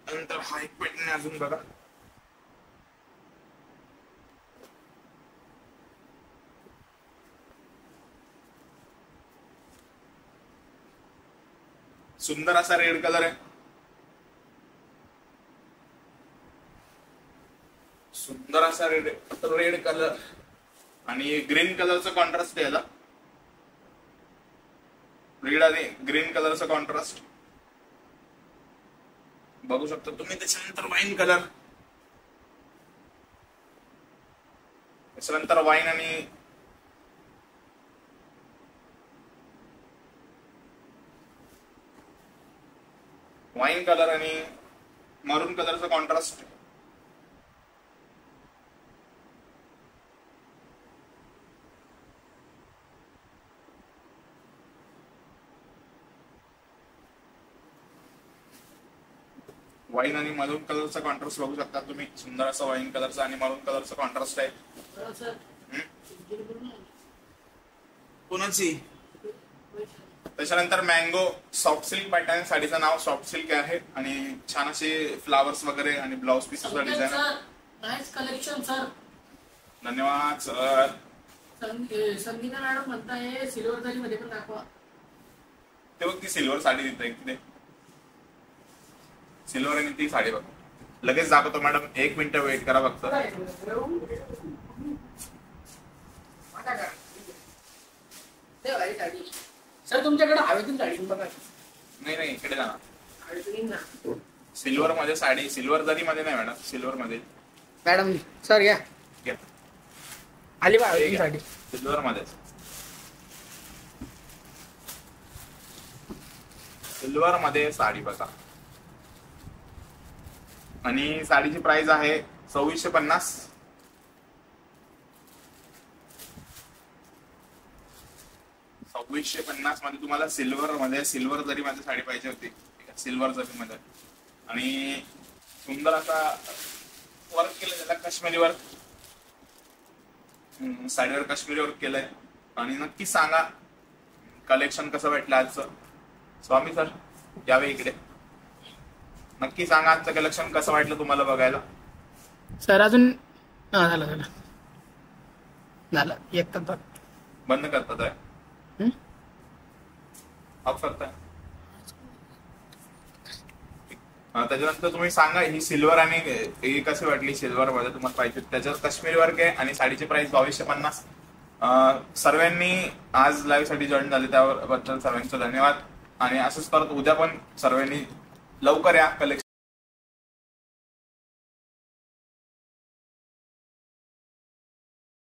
नंतर हा एक पॅटर्न अजून बघा, सुंदर असा रेड कलर आहे, सुंदर असा रेड कलर आणि ग्रीन कलरचा कॉन्ट्रास्ट आहे याला, रेड आणि ग्रीन कलरचा कॉन्ट्रास्ट बघू शकता तुम्ही. त्याच्यानंतर वाईन कलर, त्याच्यानंतर वाईन आणि वाईन कलर आणि मरून कलरचा कॉन्ट्रास्ट. वाईन आणि मरून कलरचा कॉन्ट्रास्ट बघू शकता तुम्ही, सुंदर असा वाईन कलरचा आणि मरून कलरचा कॉन्ट्रास्ट आहे. कोणाची? त्याच्यानंतर मँगो सॉफ्ट सिल्क पॅटर्न, साडीचं नाव सॉफ्ट सिल्क आहे आणि छान असे फ्लावर्स वगैरे आणि ब्लाउज पीसचा डिझाईन. Nice collection sir. धन्यवाद सर. संगीता मॅडम म्हणताय सिल्वर जरी मध्ये पण दाखवा. ते बघ ती सिल्वर साडी देते तिथे, सिल्वर आणि ती साडी बघ, लगेच दाखवतो मॅडम, 1 मिनिट वेट करा फक्त. सर तुमच्याकडे हवेतून साडी बघा. नाही इकडे जाणार. सिल्वर मध्ये साडी, सिल्वर जरी मध्ये नाही मॅडम, सिल्वर मध्ये. मॅडम सर या आली बा हवेतून साडी सिल्वर मध्ये, सिल्वर मध्ये साडी बघा. आणि साडीची प्राइस आहे 2650. मध्ये तुम्हाला सिल्वर मध्ये, सिल्वर जरी मध्ये साडी पाहिजे होती, सिल्वर जरी मध्ये आणि सुंदर असा वर्क केलं त्याला, काश्मीरी वर्क, साडीवर काश्मीरी वर्क केलंय. आणि नक्की सांगा कलेक्शन कसं वाटलं आजचं. स्वामी सर यावे इकडे, नक्की सांगा आजचं कलेक्शन कसं वाटलं तुम्हाला बघायला. सर अजून झालं एक तर बंद करतात आहे, ऑफ करताय. त्याच्यानंतर तुम्ही सांगा ही सिल्वर आणि ही कशी वाटली. सिल्वर मध्ये तुम्हाला पाहिजे त्याच्यावर काश्मीरी वर्क आहे आणि साडीची प्राइस 2250. सर्वांनी आज लाईव्ह साठी जॉईन झाले त्याबद्दल सर्वांचं धन्यवाद. आणि असंच परत उद्या पण सर्वांनी लवकर या कलेक्शन